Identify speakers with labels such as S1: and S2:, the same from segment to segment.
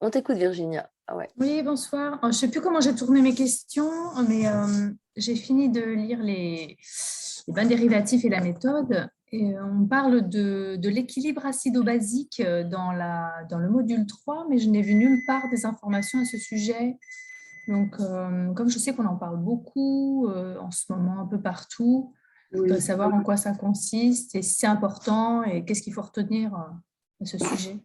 S1: On t'écoute, Virginia. Ah ouais.
S2: Oui, bonsoir. Je ne sais plus comment j'ai tourné mes questions, mais j'ai fini de lire les bains dérivatifs et la méthode. Et on parle de l'équilibre acido-basique dans le module 3, mais je n'ai vu nulle part des informations à ce sujet. Donc, comme je sais qu'on en parle beaucoup en ce moment, un peu partout, je voudrais
S3: Oui,
S2: savoir en quoi ça consiste et si c'est important et qu'est-ce qu'il faut retenir à ce sujet.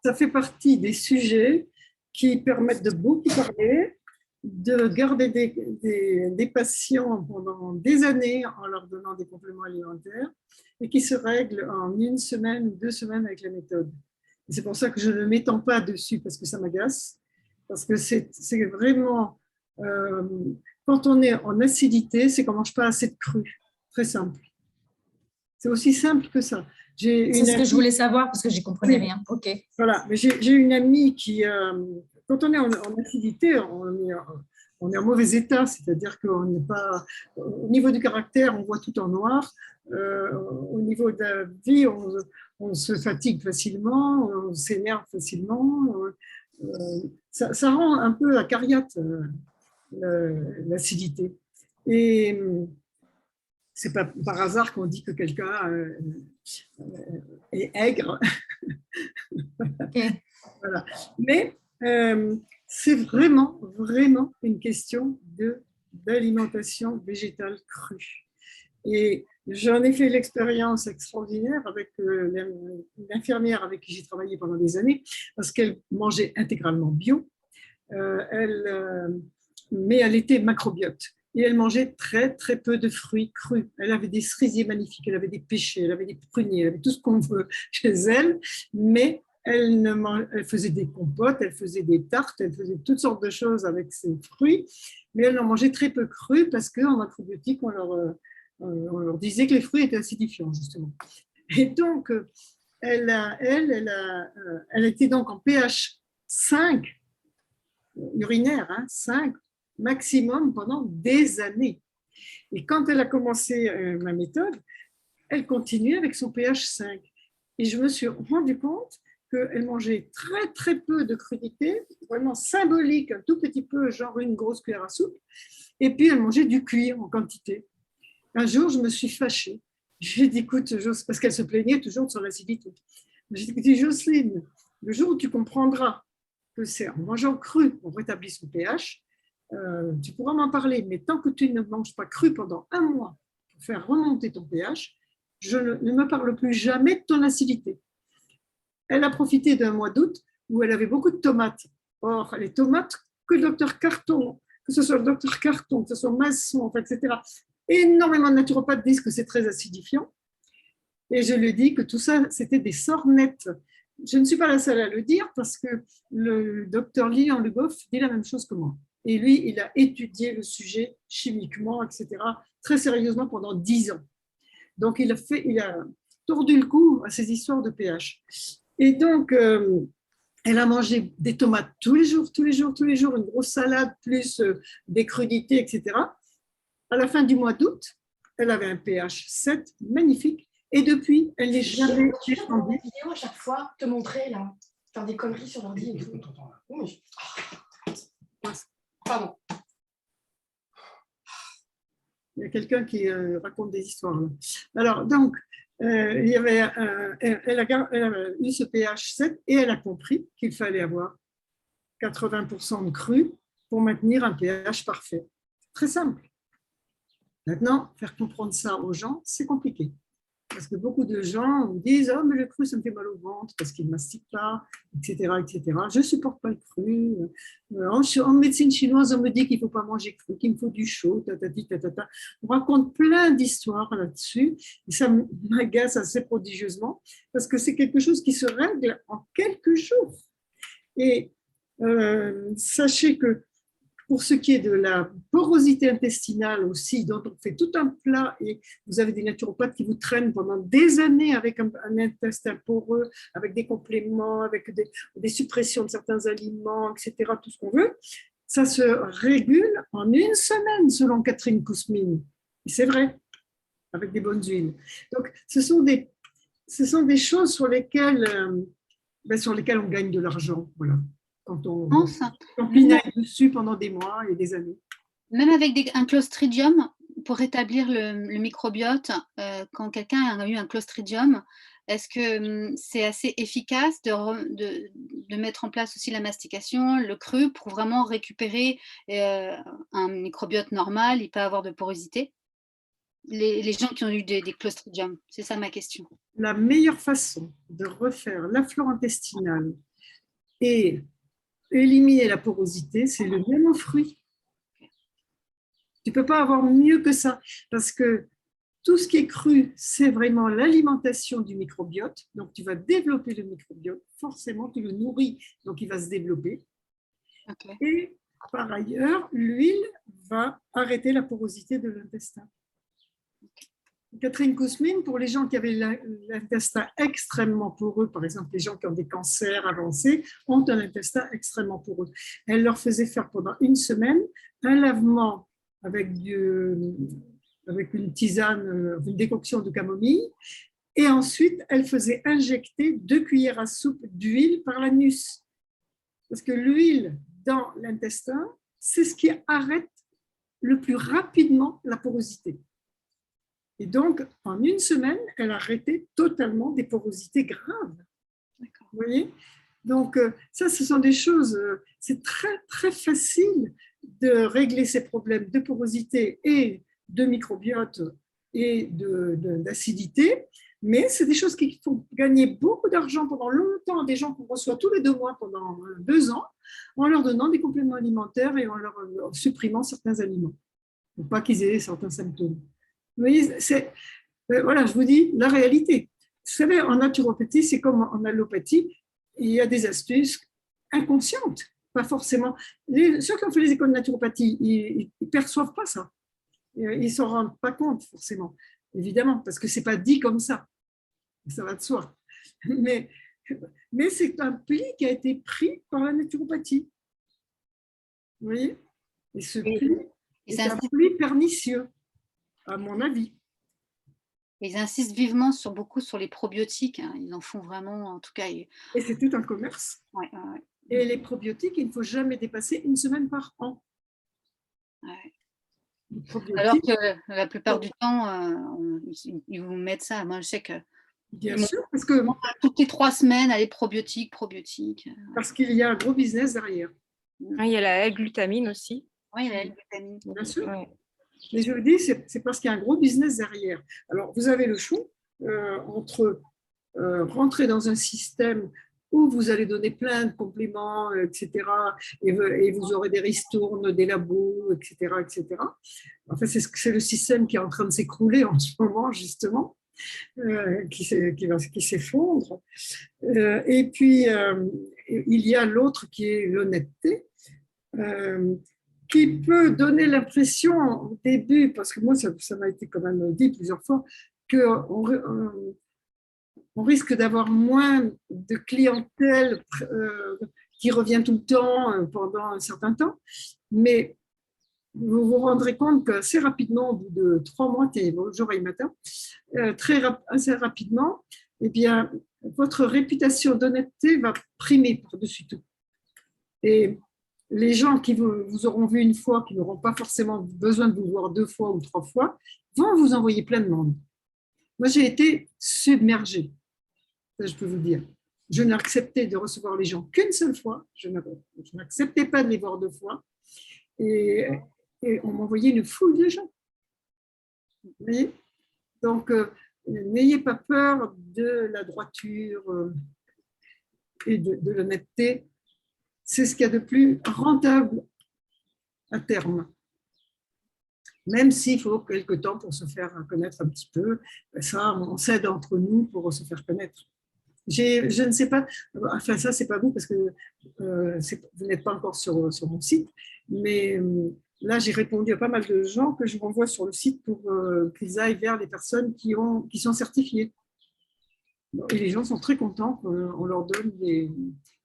S3: ça fait partie des sujets qui permettent de beaucoup parler, de garder des patients pendant des années en leur donnant des compléments alimentaires et qui se règlent en 1 semaine ou 2 semaines avec la méthode. Et c'est pour ça que je ne m'étends pas dessus parce que ça m'agace, parce que c'est vraiment, quand on est en acidité, c'est qu'on ne mange pas assez de cru, très simple. C'est aussi simple que ça.
S2: C'est ce que je voulais savoir parce que je n'y comprenais rien. Ok.
S3: Voilà, mais j'ai une amie qui, quand on est en acidité, on est en mauvais état, c'est-à-dire qu'on n'est pas, au niveau du caractère, on voit tout en noir, au niveau de la vie, on se fatigue facilement, on s'énerve facilement, ça rend un peu acariâtre l'acidité. Et c'est pas par hasard qu'on dit que quelqu'un est aigre.
S2: Okay.
S3: Voilà. Mais c'est vraiment, vraiment une question d'alimentation végétale crue. Et j'en ai fait l'expérience extraordinaire avec l'infirmière avec qui j'ai travaillé pendant des années, parce qu'elle mangeait intégralement bio, mais elle était macrobiote. Et elle mangeait très, très peu de fruits crus. Elle avait des cerisiers magnifiques, elle avait des pêchers, elle avait des pruniers, elle avait tout ce qu'on veut chez elle, mais elle faisait des compotes, elle faisait des tartes, elle faisait toutes sortes de choses avec ses fruits, mais elle en mangeait très peu crus parce qu'en macrobiotique, on leur disait que les fruits étaient acidifiants, justement. Et donc, elle était donc en pH 5, urinaire, 5 maximum pendant des années. Et quand elle a commencé ma méthode, elle continuait avec son pH 5. Et je me suis rendu compte qu'elle mangeait très, très peu de crudités, vraiment symbolique, un tout petit peu, genre une grosse cuillère à soupe. Et puis, elle mangeait du cuir en quantité. Un jour, je me suis fâchée. J'ai dit, écoute, parce qu'elle se plaignait toujours sur l'acidité. J'ai dit, Jocelyne, le jour où tu comprendras que c'est en mangeant cru qu'on rétablit son pH, tu pourras m'en parler. Mais tant que tu ne manges pas cru pendant 1 mois pour faire remonter ton pH, je ne me parle plus jamais de ton acidité. Elle a profité d'un mois d'août où elle avait beaucoup de tomates. Or, les tomates, que le docteur Carton, que ce soit le docteur Carton, que ce soit Masson, etc., énormément de naturopathes disent que c'est très acidifiant. Et je lui dis que tout ça, c'était des sornettes. Je ne suis pas la seule à le dire parce que le docteur Lilian Le Goff dit la même chose que moi. Et lui, il a étudié le sujet chimiquement, etc., très sérieusement pendant 10 ans. Donc, il a tordu le cou à ces histoires de pH. Et donc, elle a mangé des tomates tous les jours, une grosse salade, plus des crudités, etc. À la fin du mois d'août, elle avait un pH 7 magnifique. Et depuis, elle n'est jamais descendue.
S4: Je vidéo à chaque fois, te montrer, là, faire des conneries sur l'ordi et tout. Oui. Pardon.
S3: Il y a quelqu'un qui raconte des histoires. Là. Alors, donc, elle a eu ce pH 7 et elle a compris qu'il fallait avoir 80% de cru pour maintenir un pH parfait. Très simple. Maintenant, faire comprendre ça aux gens, c'est compliqué. Parce que beaucoup de gens vous disent « Oh, mais le cru, ça me fait mal au ventre parce qu'il ne mastique pas, etc. etc. Je ne supporte pas le cru. En médecine chinoise, on me dit qu'il ne faut pas manger cru, qu'il me faut du chaud. Tatati, tatata. » On raconte plein d'histoires là-dessus. Et ça m'agace assez prodigieusement parce que c'est quelque chose qui se règle en quelques jours. Et sachez que pour ce qui est de la porosité intestinale aussi, dont on fait tout un plat et vous avez des naturopathes qui vous traînent pendant des années avec un intestin poreux, avec des compléments, avec des suppressions de certains aliments, etc., tout ce qu'on veut, ça se régule en 1 semaine selon Catherine Kousmine. Et c'est vrai, avec des bonnes huiles. Donc, ce sont des choses sur lesquelles ben, sur lesquels on gagne de l'argent. Voilà. Quand on
S1: pense,
S3: pinaille dessus pendant des mois et des années.
S1: même avec un clostridium, pour rétablir le microbiote, quand quelqu'un a eu un clostridium, est-ce que c'est assez efficace de mettre en place aussi la mastication, le cru, pour vraiment récupérer un microbiote normal, il peut avoir de porosité? Les gens qui ont eu des clostridiums, c'est ça ma question.
S3: La meilleure façon de refaire la flore intestinale et éliminer la porosité, c'est le même aux fruits. Tu ne peux pas avoir mieux que ça, parce que tout ce qui est cru, c'est vraiment l'alimentation du microbiote. Donc, tu vas développer le microbiote. Forcément, tu le nourris, donc il va se développer.
S1: Okay.
S3: Et par ailleurs, l'huile va arrêter la porosité de l'intestin. Catherine Kousmine, pour les gens qui avaient l'intestin extrêmement poreux, par exemple les gens qui ont des cancers avancés, ont un intestin extrêmement poreux. Elle leur faisait faire pendant une semaine un lavement avec une tisane, une décoction de camomille, et ensuite elle faisait injecter 2 cuillères à soupe d'huile par l'anus. Parce que l'huile dans l'intestin, c'est ce qui arrête le plus rapidement la porosité. Et donc, en une semaine, elle a arrêté totalement des porosités graves. Vous voyez ? Donc, ça, ce sont des choses, c'est très, très facile de régler ces problèmes de porosité et de microbiote et d'acidité, mais c'est des choses qui font gagner beaucoup d'argent pendant longtemps à des gens qu'on reçoit tous les 2 mois pendant 2 ans, en leur donnant des compléments alimentaires et en leur supprimant certains aliments, pour pas qu'ils aient certains symptômes. Vous voyez, voilà, je vous dis la réalité. Vous savez, en naturopathie, c'est comme en allopathie, il y a des astuces inconscientes, pas forcément. Ceux qui ont fait les écoles de naturopathie, ils ne perçoivent pas ça. Ils ne s'en rendent pas compte, forcément, évidemment, parce que ce n'est pas dit comme ça. Ça va de soi. Mais c'est un pli qui a été pris par la naturopathie. Vous voyez ? Et ce pli est un pli pernicieux, à mon avis.
S1: Ils insistent vivement beaucoup sur les probiotiques. Hein. Ils en font vraiment, en tout cas.
S3: Et c'est tout un commerce.
S1: Ouais.
S3: Et les probiotiques, il ne faut jamais dépasser 1 semaine par an.
S1: Ouais. Alors que la plupart du temps, ils vous mettent ça. Moi, je sais que.
S3: Bien sûr, parce que.
S1: Toutes les 3 semaines, allez, probiotiques.
S3: Parce qu'il y a un gros business derrière.
S5: Il y a la L-glutamine aussi.
S1: Oui, il y a la L-glutamine.
S3: Bien sûr.
S5: Ouais.
S3: Mais je vous dis, c'est parce qu'il y a un gros business derrière. Alors, vous avez le choix entre rentrer dans un système où vous allez donner plein de compléments, etc., et vous aurez des ristournes, des labos, etc., etc. Enfin, c'est le système qui est en train de s'écrouler en ce moment, justement, qui s'effondre. Et puis, il y a l'autre qui est l'honnêteté, qui peut donner l'impression au début, parce que moi, ça m'a été quand même dit plusieurs fois, qu'on risque d'avoir moins de clientèle qui revient tout le temps pendant un certain temps, mais vous vous rendrez compte qu'assez rapidement, au bout de 3 mois, jour et matin, assez rapidement, eh bien, votre réputation d'honnêteté va primer par-dessus tout. Et les gens qui vous auront vu une fois, qui n'auront pas forcément besoin de vous voir 2 fois ou 3 fois, vont vous envoyer plein de monde. Moi, j'ai été submergée, ça je peux vous dire. Je n'acceptais de recevoir les gens qu'une seule fois, je n'acceptais pas de les voir 2 fois, et on m'envoyait une foule de gens. Vous voyez ? Donc, n'ayez pas peur de la droiture et de l'honnêteté. C'est ce qu'il y a de plus rentable à terme. Même s'il faut quelque temps pour se faire connaître un petit peu, ça, on s'aide entre nous pour se faire connaître. Je ne sais pas, enfin ça, c'est pas vous parce que vous n'êtes pas encore sur mon site, mais là, j'ai répondu à pas mal de gens que je renvoie sur le site pour qu'ils aillent vers les personnes qui sont certifiées. Et les gens sont très contents qu'on leur donne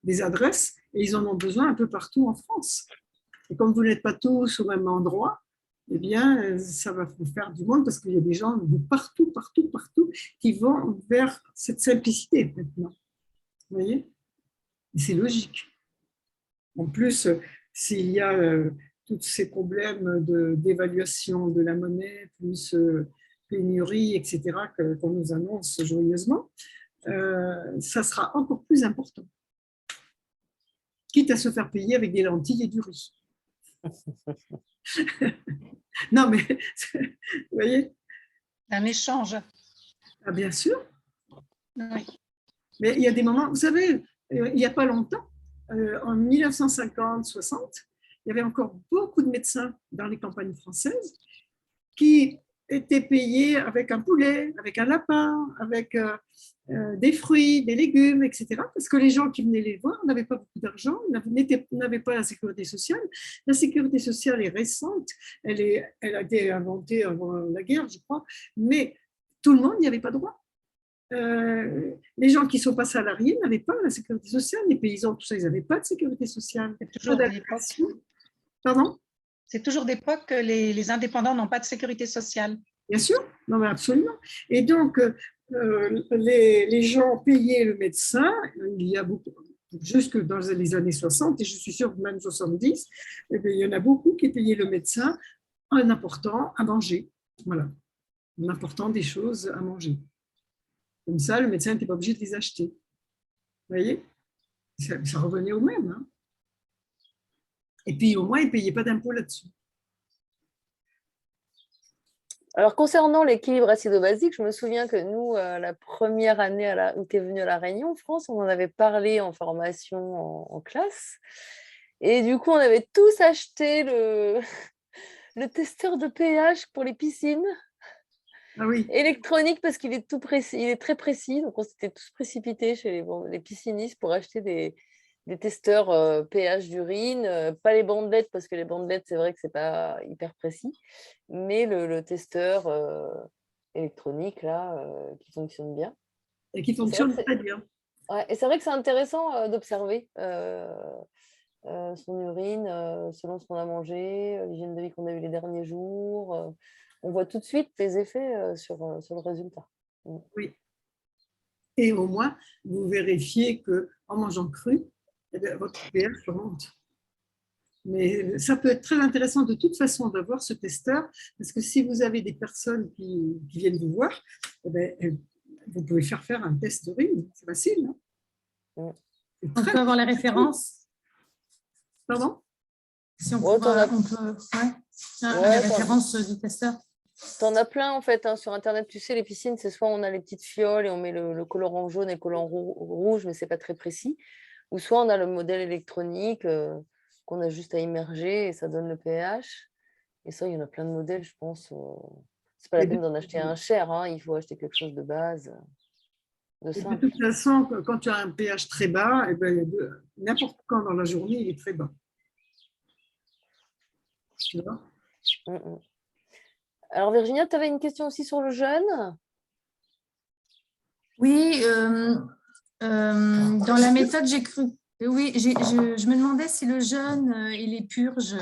S3: des adresses et ils en ont besoin un peu partout en France. Et comme vous n'êtes pas tous au même endroit, eh bien, ça va vous faire du monde parce qu'il y a des gens de partout qui vont vers cette simplicité maintenant. Vous voyez ? Et c'est logique. En plus, s'il y a tous ces problèmes d'évaluation de la monnaie, plus pénurie, etc., qu'on nous annonce joyeusement, ça sera encore plus important. Quitte à se faire payer avec des lentilles et du riz. Non, mais vous voyez,
S6: Un échange.
S3: ah, bien sûr.
S6: Oui.
S3: Mais il y a des moments, vous savez, il n'y a pas longtemps, en 1950-60, il y avait encore beaucoup de médecins dans les campagnes françaises qui étaient payés avec un poulet, avec un lapin, avec des fruits, des légumes, etc. Parce que les gens qui venaient les voir n'avaient pas beaucoup d'argent, n'avaient pas la sécurité sociale. La sécurité sociale est récente, elle a été inventée avant la guerre, je crois, mais tout le monde n'y avait pas droit. Les gens qui ne sont pas salariés n'avaient pas la sécurité sociale, les paysans, tout ça, ils n'avaient pas de sécurité sociale.
S6: C'est toujours d'époque.
S3: Pardon ?
S6: C'est toujours d'époque que les indépendants n'ont pas de sécurité sociale.
S3: Bien sûr, non mais absolument. Et donc, les gens payaient le médecin, il y a beaucoup, jusque dans les années 60, et je suis sûre que même 70, eh bien, il y en a beaucoup qui payaient le médecin en apportant à manger. Voilà, en apportant des choses à manger. Comme ça, le médecin n'était pas obligé de les acheter. Vous voyez, ça revenait au même. Hein. Et puis, au moins, ils ne payaient pas d'impôts là-dessus.
S7: Alors, concernant l'équilibre acido-basique, je me souviens que nous, la première année où tu es venu à La Réunion, France, on en avait parlé en formation en classe. Et du coup, on avait tous acheté le testeur de pH pour les piscines.
S3: Ah oui.
S7: Électronique, parce qu'il est tout précis, il est très précis. Donc, on s'était tous précipités chez les piscinistes pour acheter des testeurs pH d'urine, pas les bandelettes, parce que les bandelettes, c'est vrai que c'est pas hyper précis, mais le testeur électronique, là, qui fonctionne bien.
S3: Et qui fonctionne très bien.
S7: Ouais, et c'est vrai que c'est intéressant d'observer son urine selon ce qu'on a mangé, l'hygiène de vie qu'on a eu les derniers jours. On voit tout de suite les effets sur le résultat.
S3: Oui. Et au moins, vous vérifiez qu'en mangeant cru, eh bien, votre pH remonte. Mais ça peut être très intéressant de toute façon d'avoir ce testeur, parce que si vous avez des personnes qui viennent vous voir, eh bien, vous pouvez faire un test d'urine. C'est facile. Hein.
S2: On peut avoir la référence.
S3: Pardon ?
S2: Si on peut, la référence du testeur.
S7: T'en as plein en fait hein, sur internet, tu sais, les piscines, c'est soit on a les petites fioles et on met le colorant jaune et le colorant rouge, mais c'est pas très précis, ou soit on a le modèle électronique qu'on a juste à immerger et ça donne le pH. Et ça, il y en a plein de modèles, je pense. C'est pas la peine d'en acheter un cher, hein, il faut acheter quelque chose de base, de simple.
S3: De toute façon, quand tu as un pH très bas, eh ben, n'importe quand dans la journée, il est très bas. Tu vois ?
S7: Alors Virginia, tu avais une question aussi sur le jeûne ?
S2: Oui, dans la méthode, j'ai cru. Oui, je me demandais si le jeûne et les purges,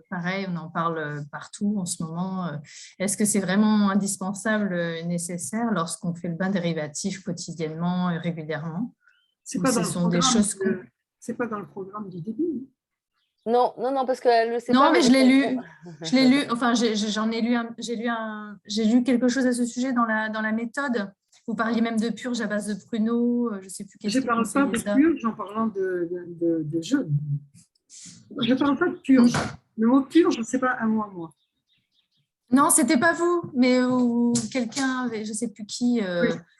S2: pareil, on en parle partout en ce moment. Est-ce que c'est vraiment indispensable, nécessaire lorsqu'on fait le bain dérivatif quotidiennement et régulièrement ?
S3: C'est pas dans le programme du début.
S7: Non, parce qu'elle le sait pas.
S2: Non, mais je l'ai lu. Je l'ai lu. Enfin, j'ai lu quelque chose à ce sujet dans la méthode. Vous parliez même de purge à base de pruneaux. Je ne sais plus.
S3: Je ne parle pas de purge en parlant de jeûne. Je ne parle pas de purge. Le mot purge, ce n'est pas un mot à moi.
S2: Non, ce n'était pas vous, mais quelqu'un, je ne sais plus qui,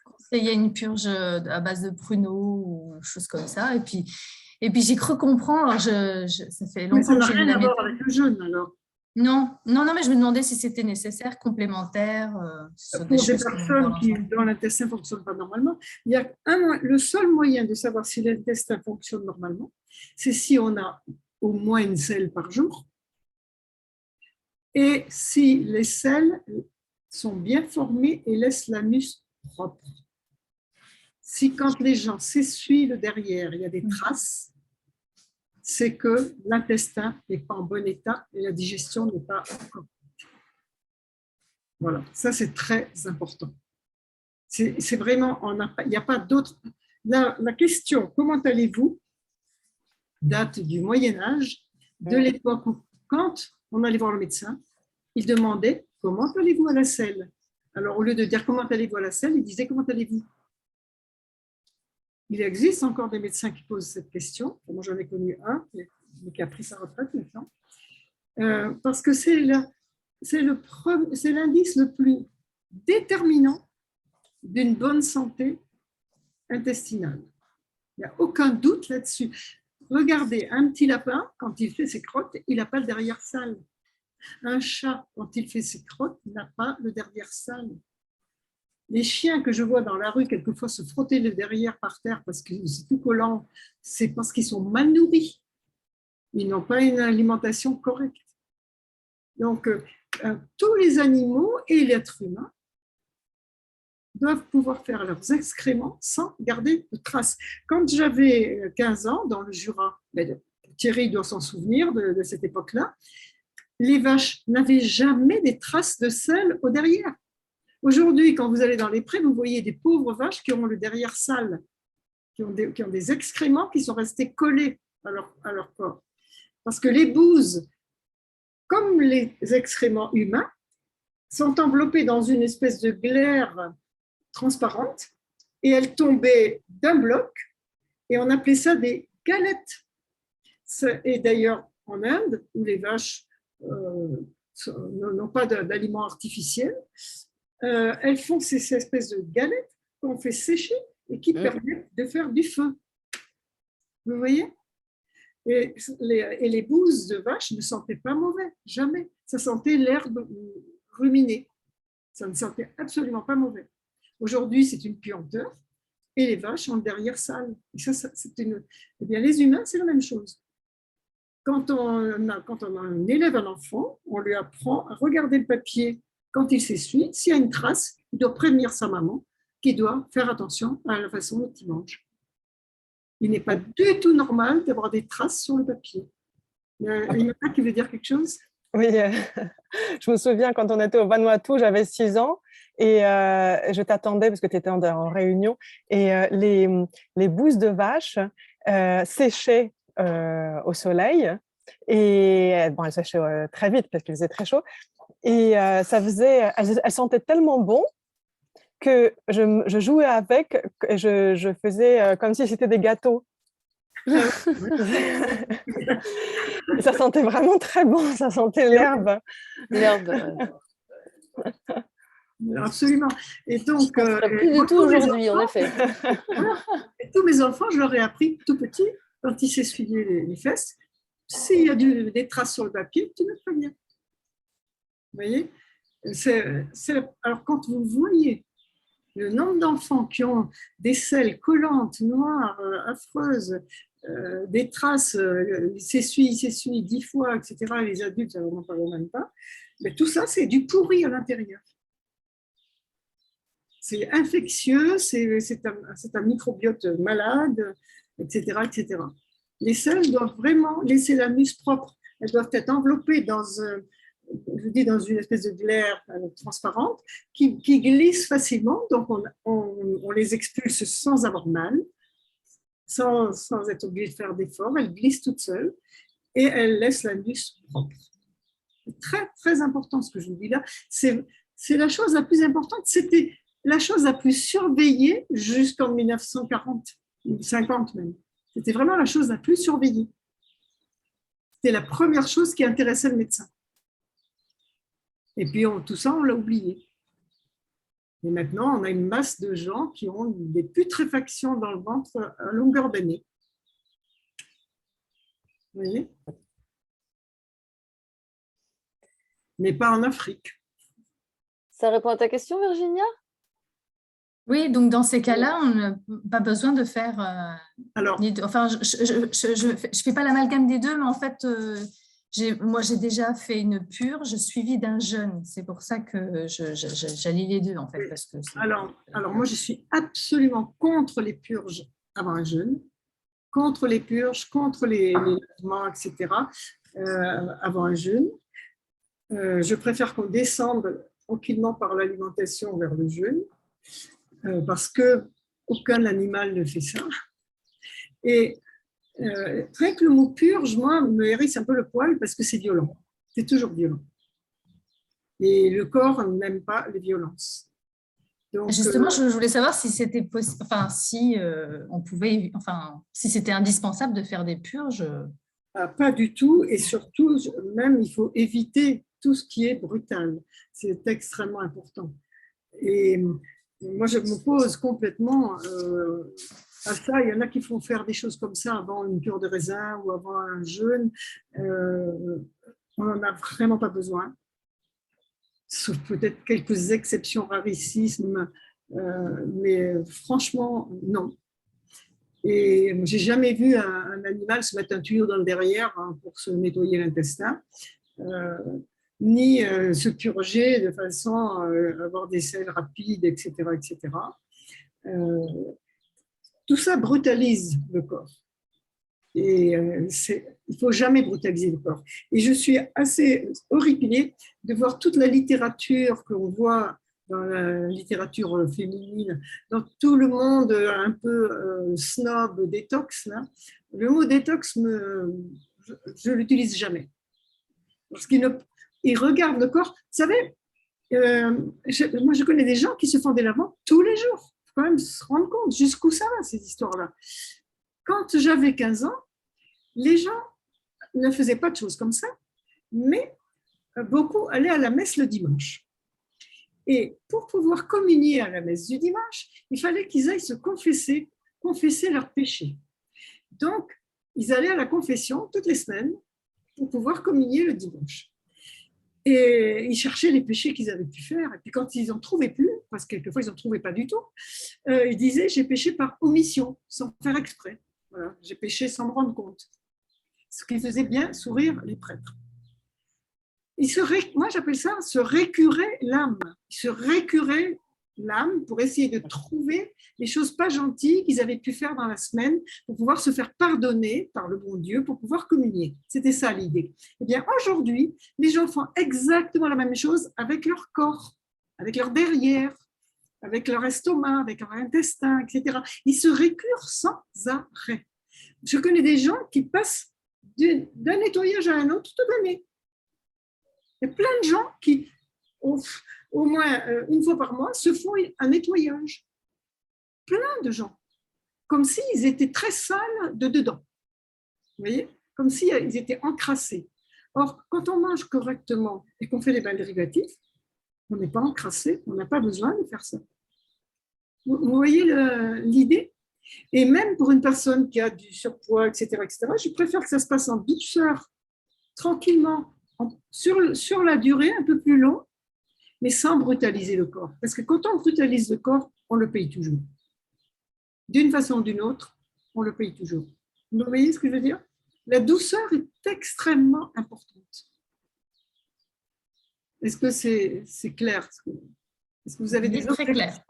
S2: conseillait une purge à base de pruneaux ou chose comme ça. Et puis j'ai cru comprendre, alors ça fait longtemps que j'ai lu la méthode. Mais ça n'a rien à voir avec
S3: le jeûne, alors.
S2: Non, mais je me demandais si c'était nécessaire, complémentaire.
S3: Pour des personnes dont l'intestin ne fonctionne pas normalement, il y a le seul moyen de savoir si l'intestin fonctionne normalement, c'est si on a au moins une selle par jour et si les selles sont bien formées et laissent l'anus propre. Si quand les gens s'essuient le derrière, il y a des traces, c'est que l'intestin n'est pas en bon état et la digestion n'est pas encore. Voilà, ça c'est très important. C'est vraiment, il n'y a pas d'autre. La question, comment allez-vous, date du Moyen-Âge, de l'époque où, quand on allait voir le médecin, il demandait comment allez-vous à la selle. Alors, au lieu de dire comment allez-vous à la selle, il disait comment allez-vous. Il existe encore des médecins qui posent cette question. Moi, j'en ai connu un, mais qui a pris sa retraite maintenant. Parce que c'est l'indice le plus déterminant d'une bonne santé intestinale. Il n'y a aucun doute là-dessus. Regardez, un petit lapin, quand il fait ses crottes, il n'a pas le derrière sale. Un chat, quand il fait ses crottes, n'a pas le derrière sale. Les chiens que je vois dans la rue, quelquefois se frotter le derrière par terre parce que c'est tout collant, c'est parce qu'ils sont mal nourris. Ils n'ont pas une alimentation correcte. Donc, tous les animaux et l'être humain doivent pouvoir faire leurs excréments sans garder de traces. Quand j'avais 15 ans, dans le Jura, Thierry doit s'en souvenir de cette époque-là, les vaches n'avaient jamais des traces de sel au derrière. Aujourd'hui, quand vous allez dans les prés, vous voyez des pauvres vaches qui ont le derrière sale, qui ont des excréments qui sont restés collés à leur corps. Parce que les bouses, comme les excréments humains, sont enveloppées dans une espèce de glaire transparente et elles tombaient d'un bloc et on appelait ça des galettes. Et d'ailleurs, en Inde, où les vaches n'ont pas d'aliments artificiels, elles font ces espèces de galettes qu'on fait sécher et qui permettent de faire du feu. Vous voyez ? Et les bouses de vache ne sentaient pas mauvais, jamais. Ça sentait l'herbe ruminée. Ça ne sentait absolument pas mauvais. Aujourd'hui, c'est une puanteur et les vaches ont le derrière sale. Et Eh bien, les humains, c'est la même chose. Quand on élève un enfant, on lui apprend à regarder le papier quand il s'essuie. S'il y a une trace, il doit prévenir sa maman qui doit faire attention à la façon dont il mange. Il n'est pas du tout normal d'avoir des traces sur le papier. Il y en a qui veut dire quelque chose ?
S8: Oui, je me souviens quand on était au Vanuatu, j'avais 6 ans et je t'attendais parce que tu étais en réunion et les bouses de vache séchaient au soleil et bon, elles séchaient très vite parce qu'il faisait très chaud et elles sentaient tellement bon que je jouais avec et je faisais comme si c'était des gâteaux. Ça sentait vraiment très bon, ça sentait l'herbe.
S3: Absolument. Et donc,
S7: plus du tout aujourd'hui, en effet.
S3: Et tous mes enfants, je leur ai appris tout petit, quand ils s'essuyaient les fesses, s'il y a des traces sur le papier, tu me préviens. Vous voyez ? Alors, quand vous voyez le nombre d'enfants qui ont des selles collantes, noires, affreuses, des traces, ils s'essuient 10 fois, etc. Les adultes, ça n'en parle même pas. Mais tout ça, c'est du pourri à l'intérieur. C'est infectieux, c'est un microbiote malade, etc., etc. Les selles doivent vraiment laisser l'anus propre. Elles doivent être enveloppées dans une espèce de glaire transparente qui glisse facilement. Donc, on les expulse sans avoir mal, sans être obligé de faire d'efforts. Elles glissent toutes seules et elles laissent l'anus propre. C'est très, très important ce que je vous dis là. C'est la chose la plus importante. C'était la chose la plus surveillée jusqu'en 1940, 50 même. C'était vraiment la chose la plus surveillée. C'était la première chose qui intéressait le médecin. Et puis tout ça, on l'a oublié. Et maintenant, on a une masse de gens qui ont des putréfactions dans le ventre à longueur d'année. Vous voyez ? Mais pas en Afrique.
S7: Ça répond à ta question, Virginia ?
S2: Oui, donc dans ces cas-là, on n'a pas besoin de faire…
S3: Alors,
S2: enfin, je fais pas l'amalgame des deux, mais en fait, moi, j'ai déjà fait une purge suivie d'un jeûne. C'est pour ça que j'allie les deux, en fait. Parce que
S3: alors, moi, je suis absolument contre les purges avant un jeûne, contre les purges, contre les lavements, etc., avant un jeûne. Je préfère qu'on descende tranquillement par l'alimentation vers le jeûne, parce qu'aucun animal ne fait ça. Et Rien que le mot purge, moi, me hérisse un peu le poil parce que c'est violent. C'est toujours violent. Et le corps n'aime pas les violences. Donc,
S2: justement, je voulais savoir si c'était possible, enfin, si on pouvait, enfin, si c'était indispensable de faire des purges.
S3: Pas du tout, et surtout, même, il faut éviter tout ce qui est brutal. C'est extrêmement important. Et moi, je m'oppose complètement à ça. Il y en a qui font faire des choses comme ça avant une cure de raisin ou avant un jeûne. On n'en a vraiment pas besoin. Sauf peut-être quelques exceptions rarissimes, mais franchement, non. Et j'ai jamais vu un animal se mettre un tuyau dans le derrière pour se nettoyer l'intestin, ni se purger de façon à avoir des selles rapides, etc., etc. Tout ça brutalise le corps. Et il ne faut jamais brutaliser le corps. Et je suis assez horripilée de voir toute la littérature qu'on voit dans la littérature féminine, dans tout le monde un peu snob, détox. Là. Le mot détox, je ne l'utilise jamais. Parce qu'il regarde le corps. Vous savez, moi je connais des gens qui se font des lavements tous les jours. Il faut quand même se rendre compte jusqu'où ça va, ces histoires-là. Quand j'avais 15 ans, les gens ne faisaient pas de choses comme ça, mais beaucoup allaient à la messe le dimanche. Et pour pouvoir communier à la messe du dimanche, il fallait qu'ils aillent se confesser leurs péchés. Donc, ils allaient à la confession toutes les semaines pour pouvoir communier le dimanche. Et ils cherchaient les péchés qu'ils avaient pu faire. Et puis quand ils n'en trouvaient plus, parce que quelquefois ils n'en trouvaient pas du tout, ils disaient « j'ai péché par omission, sans faire exprès. Voilà, j'ai péché sans me rendre compte ». Ce qui faisait bien sourire les prêtres. Moi, j'appelle ça se récurer l'âme. Ils se récuraient l'âme pour essayer de trouver les choses pas gentilles qu'ils avaient pu faire dans la semaine pour pouvoir se faire pardonner par le bon Dieu, pour pouvoir communier. C'était ça l'idée. Eh bien, aujourd'hui, les gens font exactement la même chose avec leur corps, avec leur derrière, avec leur estomac, avec leur intestin, etc. Ils se récurent sans arrêt. Je connais des gens qui passent d'un nettoyage à un autre toute l'année. Il y a plein de gens qui, au moins une fois par mois, se font un nettoyage. Plein de gens. Comme s'ils étaient très sales de dedans. Vous voyez ? Comme s'ils étaient encrassés. Or, quand on mange correctement et qu'on fait les bains dérivatifs, on n'est pas encrassé, on n'a pas besoin de faire ça. Vous voyez l'idée ? Et même pour une personne qui a du surpoids, etc., je préfère que ça se passe en douceur, tranquillement, sur la durée, un peu plus long, mais sans brutaliser le corps. Parce que quand on brutalise le corps, on le paye toujours. D'une façon ou d'une autre, on le paye toujours. Vous voyez ce que je veux dire ? La douceur est extrêmement importante. Est-ce que c'est clair ? Est-ce que vous avez des autres questions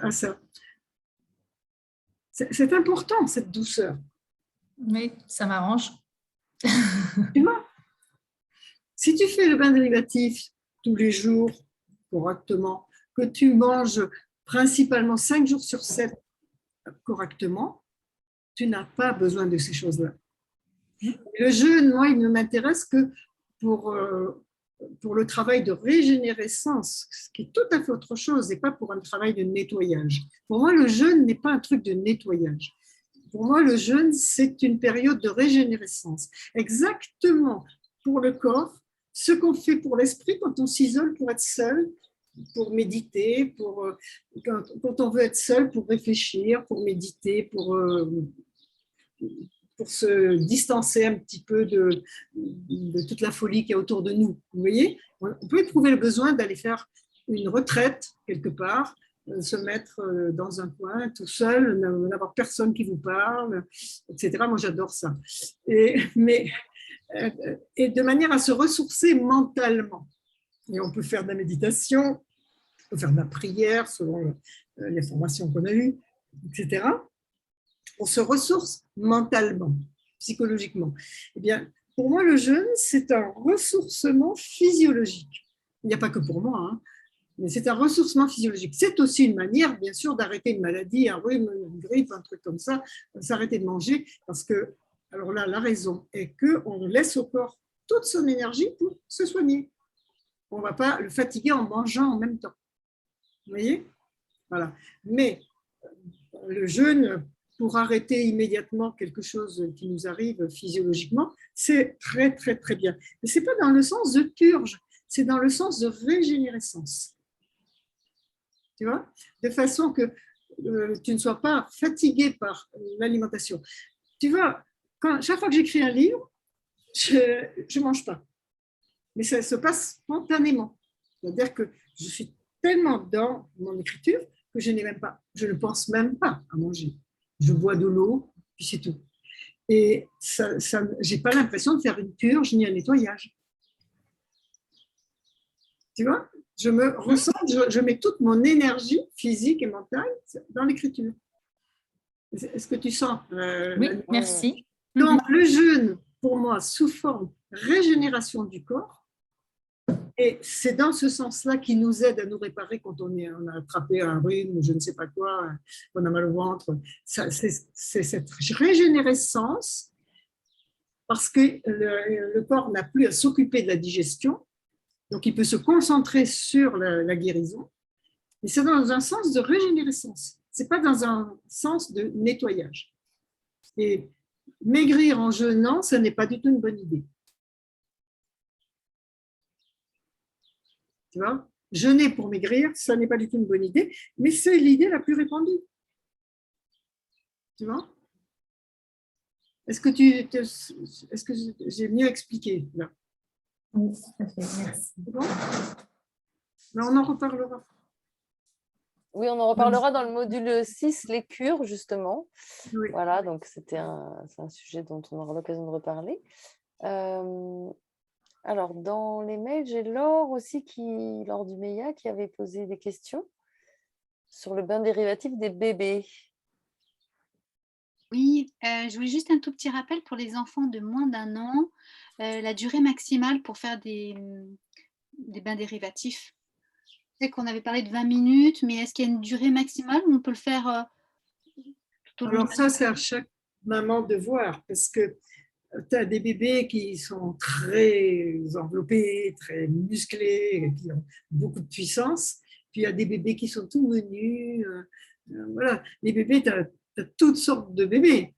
S3: à ça ? C'est important, cette douceur.
S2: Oui, ça m'arrange.
S3: Tu vois ? Si tu fais le bain dérivatif tous les jours, correctement, que tu manges principalement 5 jours sur 7 correctement, tu n'as pas besoin de ces choses-là. Le jeûne, moi, il ne m'intéresse que pour le travail de régénérescence, ce qui est tout à fait autre chose, et pas pour un travail de nettoyage. Pour moi, le jeûne n'est pas un truc de nettoyage. Pour moi, le jeûne, c'est une période de régénérescence. Exactement pour le corps, ce qu'on fait pour l'esprit quand on s'isole pour être seul, pour méditer, quand on veut être seul pour réfléchir, pour méditer, pour se distancer un petit peu de toute la folie qui est autour de nous. Vous voyez ? On peut éprouver le besoin d'aller faire une retraite quelque part, se mettre dans un coin tout seul, n'avoir personne qui vous parle, etc. Moi, j'adore ça. Et de manière à se ressourcer mentalement. Et on peut faire de la méditation, on peut faire de la prière selon les formations qu'on a eues, etc. On se ressource mentalement, psychologiquement. Eh bien, pour moi, le jeûne, c'est un ressourcement physiologique. Il n'y a pas que pour moi, hein. Mais c'est un ressourcement physiologique. C'est aussi une manière, bien sûr, d'arrêter une maladie, un rhume, une grippe, un truc comme ça, s'arrêter de manger, parce que, alors là, la raison est qu'on laisse au corps toute son énergie pour se soigner. On ne va pas le fatiguer en mangeant en même temps. Vous voyez? Voilà. Mais le jeûne, pour arrêter immédiatement quelque chose qui nous arrive physiologiquement, c'est très, très, très bien. Mais ce n'est pas dans le sens de purge, c'est dans le sens de régénérescence. Tu vois? De façon que tu ne sois pas fatigué par l'alimentation. Tu vois, chaque fois que j'écris un livre, je ne mange pas. Mais ça se passe spontanément. C'est-à-dire que je suis tellement dans mon écriture que je ne pense même pas à manger. Je bois de l'eau, puis c'est tout. Et je n'ai pas l'impression de faire une purge ni un nettoyage. Tu vois? Je me ressens, je mets toute mon énergie physique et mentale dans l'écriture. Est-ce que tu sens
S2: Oui, merci.
S3: Donc, le jeûne, pour moi, sous forme régénération du corps, et c'est dans ce sens-là qu'il nous aide à nous réparer quand on a attrapé un rhume ou je ne sais pas quoi, on a mal au ventre. C'est cette régénérescence, parce que le corps n'a plus à s'occuper de la digestion, donc il peut se concentrer sur la guérison, mais c'est dans un sens de régénérescence, ce n'est pas dans un sens de nettoyage. Et maigrir en jeûnant, ce n'est pas du tout une bonne idée. Tu vois, jeûner pour maigrir, ça n'est pas du tout une bonne idée, mais c'est l'idée la plus répandue. Tu vois? Est-ce que j'ai mieux expliqué là?
S2: Oui, tout à fait, merci.
S3: Bon, mais on en reparlera.
S7: Oui, on en reparlera dans le module 6, les cures, justement.
S3: Oui.
S7: Voilà, donc c'est un sujet dont on aura l'occasion de reparler. Alors, dans les mails, j'ai Laure aussi, Laure Dumeillat, qui avait posé des questions sur le bain dérivatif des bébés.
S1: Oui, je voulais juste un tout petit rappel pour les enfants de moins d'1 an, la durée maximale pour faire des bains dérivatifs. Je sais qu'on avait parlé de 20 minutes, mais est-ce qu'il y a une durée maximale ou on peut le faire tout au long?
S3: Alors ça, c'est à chaque maman de voir, parce que tu as des bébés qui sont très enveloppés, très musclés, qui ont beaucoup de puissance. Puis il y a des bébés qui sont tout menus. Voilà, les bébés, tu as toutes sortes de bébés.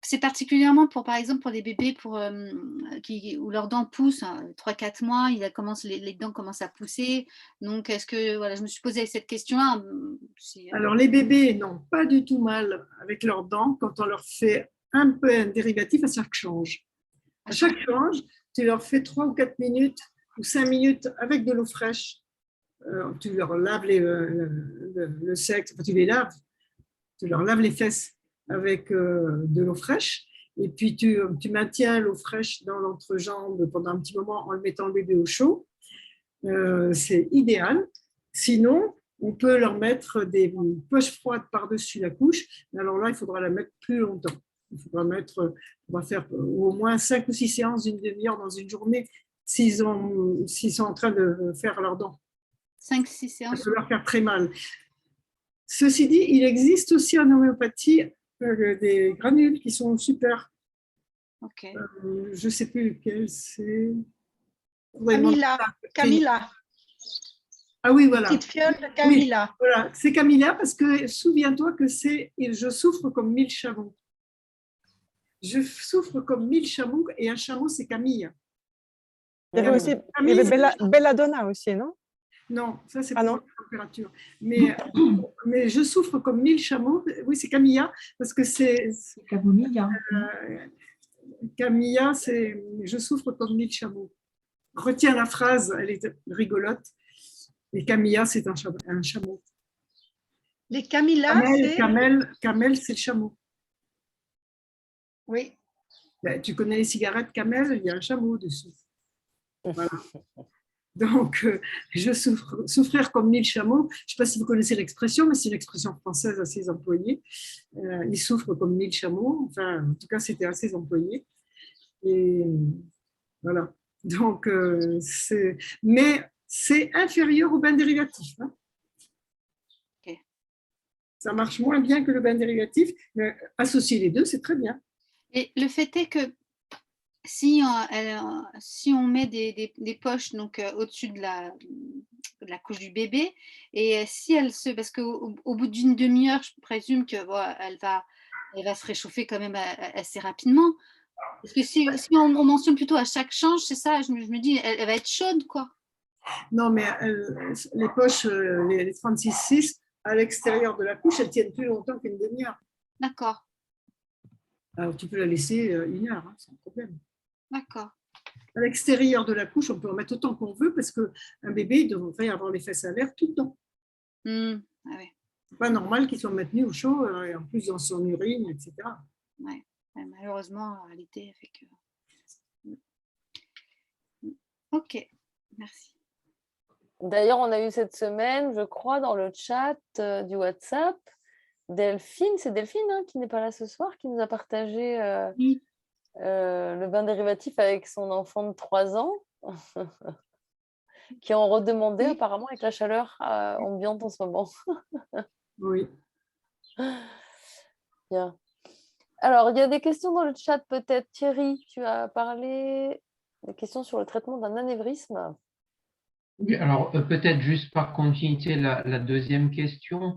S1: C'est particulièrement par exemple, pour des bébés où leurs dents poussent, 3-4 mois, les dents commencent à pousser. Donc, est-ce que, voilà, je me suis posé cette question-là.
S3: Alors, les bébés n'ont pas du tout mal avec leurs dents quand on leur fait un peu un dérivatif à chaque change. À chaque change, tu leur fais 3 ou 4 minutes ou 5 minutes avec de l'eau fraîche. Tu leur laves le sexe, enfin, tu leur laves les fesses avec de l'eau fraîche, et puis tu maintiens l'eau fraîche dans l'entrejambe pendant un petit moment en le mettant le bébé au chaud. C'est idéal. Sinon, on peut leur mettre des poches froides par-dessus la couche, mais alors là, il faudra la mettre plus longtemps. On va faire au moins 5 ou 6 séances d'une demi-heure dans une journée s'ils sont en train de faire leurs dents.
S1: 5-6 séances.
S3: Ça peut leur faire très mal. Ceci dit, il existe aussi en homéopathie des granules qui sont super.
S1: Ok.
S3: Je ne sais plus lequel c'est.
S6: Camilla.
S3: Ah oui, voilà.
S6: Petite fiole de Camilla.
S3: Oui, voilà, c'est Camilla parce que souviens-toi que je souffre comme 1000 chameaux. Je souffre comme 1000 chameaux et un chameau, c'est Camille.
S8: Il y avait aussi Belladonna aussi, non?
S3: Non, ça c'est pour la température. Mais je souffre comme 1000 chameaux. Oui, c'est Camilla parce que c'est
S2: Camomilla.
S3: Camilla, je souffre comme 1000 chameaux. Retiens la phrase, elle est rigolote. Et Camilla, c'est un chameau.
S6: Les Camilla,
S3: Camel, c'est le chameau.
S6: Oui.
S3: Ben, tu connais les cigarettes Camel, il y a un chameau dessus. Voilà. Donc, je souffrir comme 1000 chameaux. Je ne sais pas si vous connaissez l'expression, mais c'est une expression française assez employée. Ils souffrent comme 1000 chameaux. Enfin, en tout cas, c'était assez employé. Et voilà. Donc, mais c'est inférieur au bain dérivatif. Hein.
S1: Ok.
S3: Ça marche moins bien que le bain dérivatif, mais associer les deux, c'est très bien.
S1: Et le fait est que si on met des poches donc au-dessus de la couche du bébé, et si parce qu'au bout d'une demi-heure, je présume que elle va se réchauffer quand même assez rapidement. Parce que si on mentionne plutôt à chaque change, c'est ça, je me dis, elle va être chaude, quoi.
S3: Non, mais les poches, les 36,6, à l'extérieur de la couche, elles tiennent plus longtemps qu'une demi-heure.
S1: D'accord,
S3: Alors, tu peux la laisser 1 heure, hein, sans problème.
S1: d'accord.
S3: À l'extérieur de la couche, on peut en mettre autant qu'on veut parce qu'un bébé, il devrait avoir les fesses à l'air tout le temps.
S1: Ah ouais.
S3: C'est pas normal qu'il soit maintenu au chaud, et en plus dans son urine, etc.
S1: Ouais. Ouais, malheureusement, en réalité, elle fait que... Ok, merci.
S7: D'ailleurs, on a eu cette semaine, je crois, dans le chat du WhatsApp, Delphine, c'est Delphine hein, qui n'est pas là ce soir, qui nous a partagé
S1: Oui.
S7: le bain dérivatif avec son enfant de 3 ans, qui en redemandait apparemment avec la chaleur ambiante en ce moment.
S3: Oui.
S7: Bien. Alors, il y a des questions dans le chat peut-être. Thierry, tu as parlé des questions sur le traitement d'un anévrisme.
S9: Oui, alors peut-être juste par continuité la deuxième question,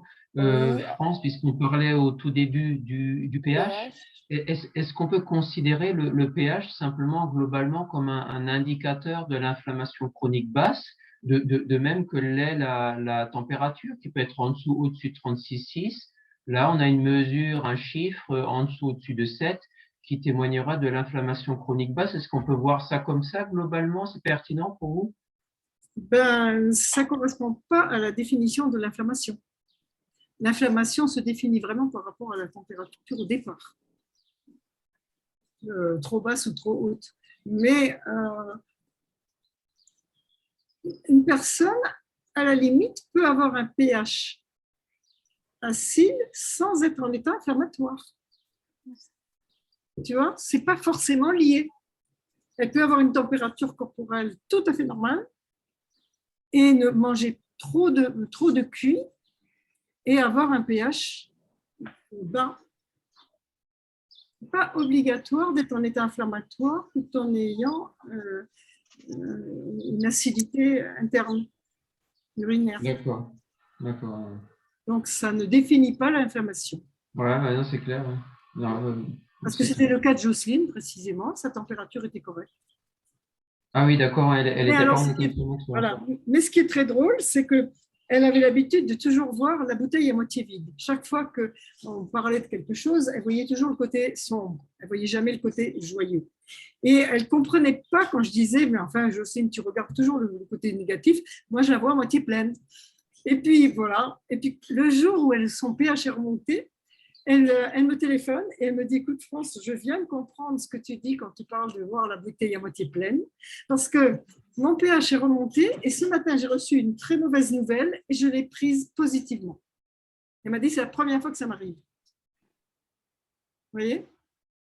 S9: France, puisqu'on parlait au tout début du pH, est-ce qu'on peut considérer le pH simplement globalement comme un indicateur de l'inflammation chronique basse, de même que l'est la température qui peut être en dessous, au-dessus de 36,6. Là, on a une mesure, un chiffre en dessous, au-dessus de 7 qui témoignera de l'inflammation chronique basse. Est-ce qu'on peut voir ça comme ça globalement? C'est pertinent pour vous?
S3: Ben, ça ne correspond pas à la définition de l'inflammation. L'inflammation se définit vraiment par rapport à la température au départ, trop basse ou trop haute. Mais une personne, à la limite, peut avoir un pH acide sans être en état inflammatoire. Tu vois, ce n'est pas forcément lié. Elle peut avoir une température corporelle tout à fait normale et ne manger trop de cuit et avoir un pH bas. Ce n'est pas obligatoire d'être en état inflammatoire tout en ayant une acidité interne urinaire.
S9: D'accord. D'accord.
S3: Donc, ça ne définit pas l'inflammation.
S9: Ouais, non, c'est clair. Non,
S3: parce que c'était le cas de Jocelyne, précisément, sa température était correcte.
S9: Ah oui, d'accord, elle était pas en état inflammatoire.
S3: Voilà. Mais ce qui est très drôle, c'est qu'elle avait l'habitude de toujours voir la bouteille à moitié vide. Chaque fois qu'on parlait de quelque chose, elle voyait toujours le côté sombre. Elle ne voyait jamais le côté joyeux. Et elle ne comprenait pas quand je disais, mais enfin, Jocelyne, tu regardes toujours le côté négatif. Moi, je la vois à moitié pleine. Et puis, voilà. Et puis, le jour où son pH est remonté, elle me téléphone et elle me dit, écoute France, je viens de comprendre ce que tu dis quand tu parles de voir la bouteille à moitié pleine, parce que mon pH est remonté et ce matin, j'ai reçu une très mauvaise nouvelle et je l'ai prise positivement. Elle m'a dit, c'est la première fois que ça m'arrive. Vous voyez?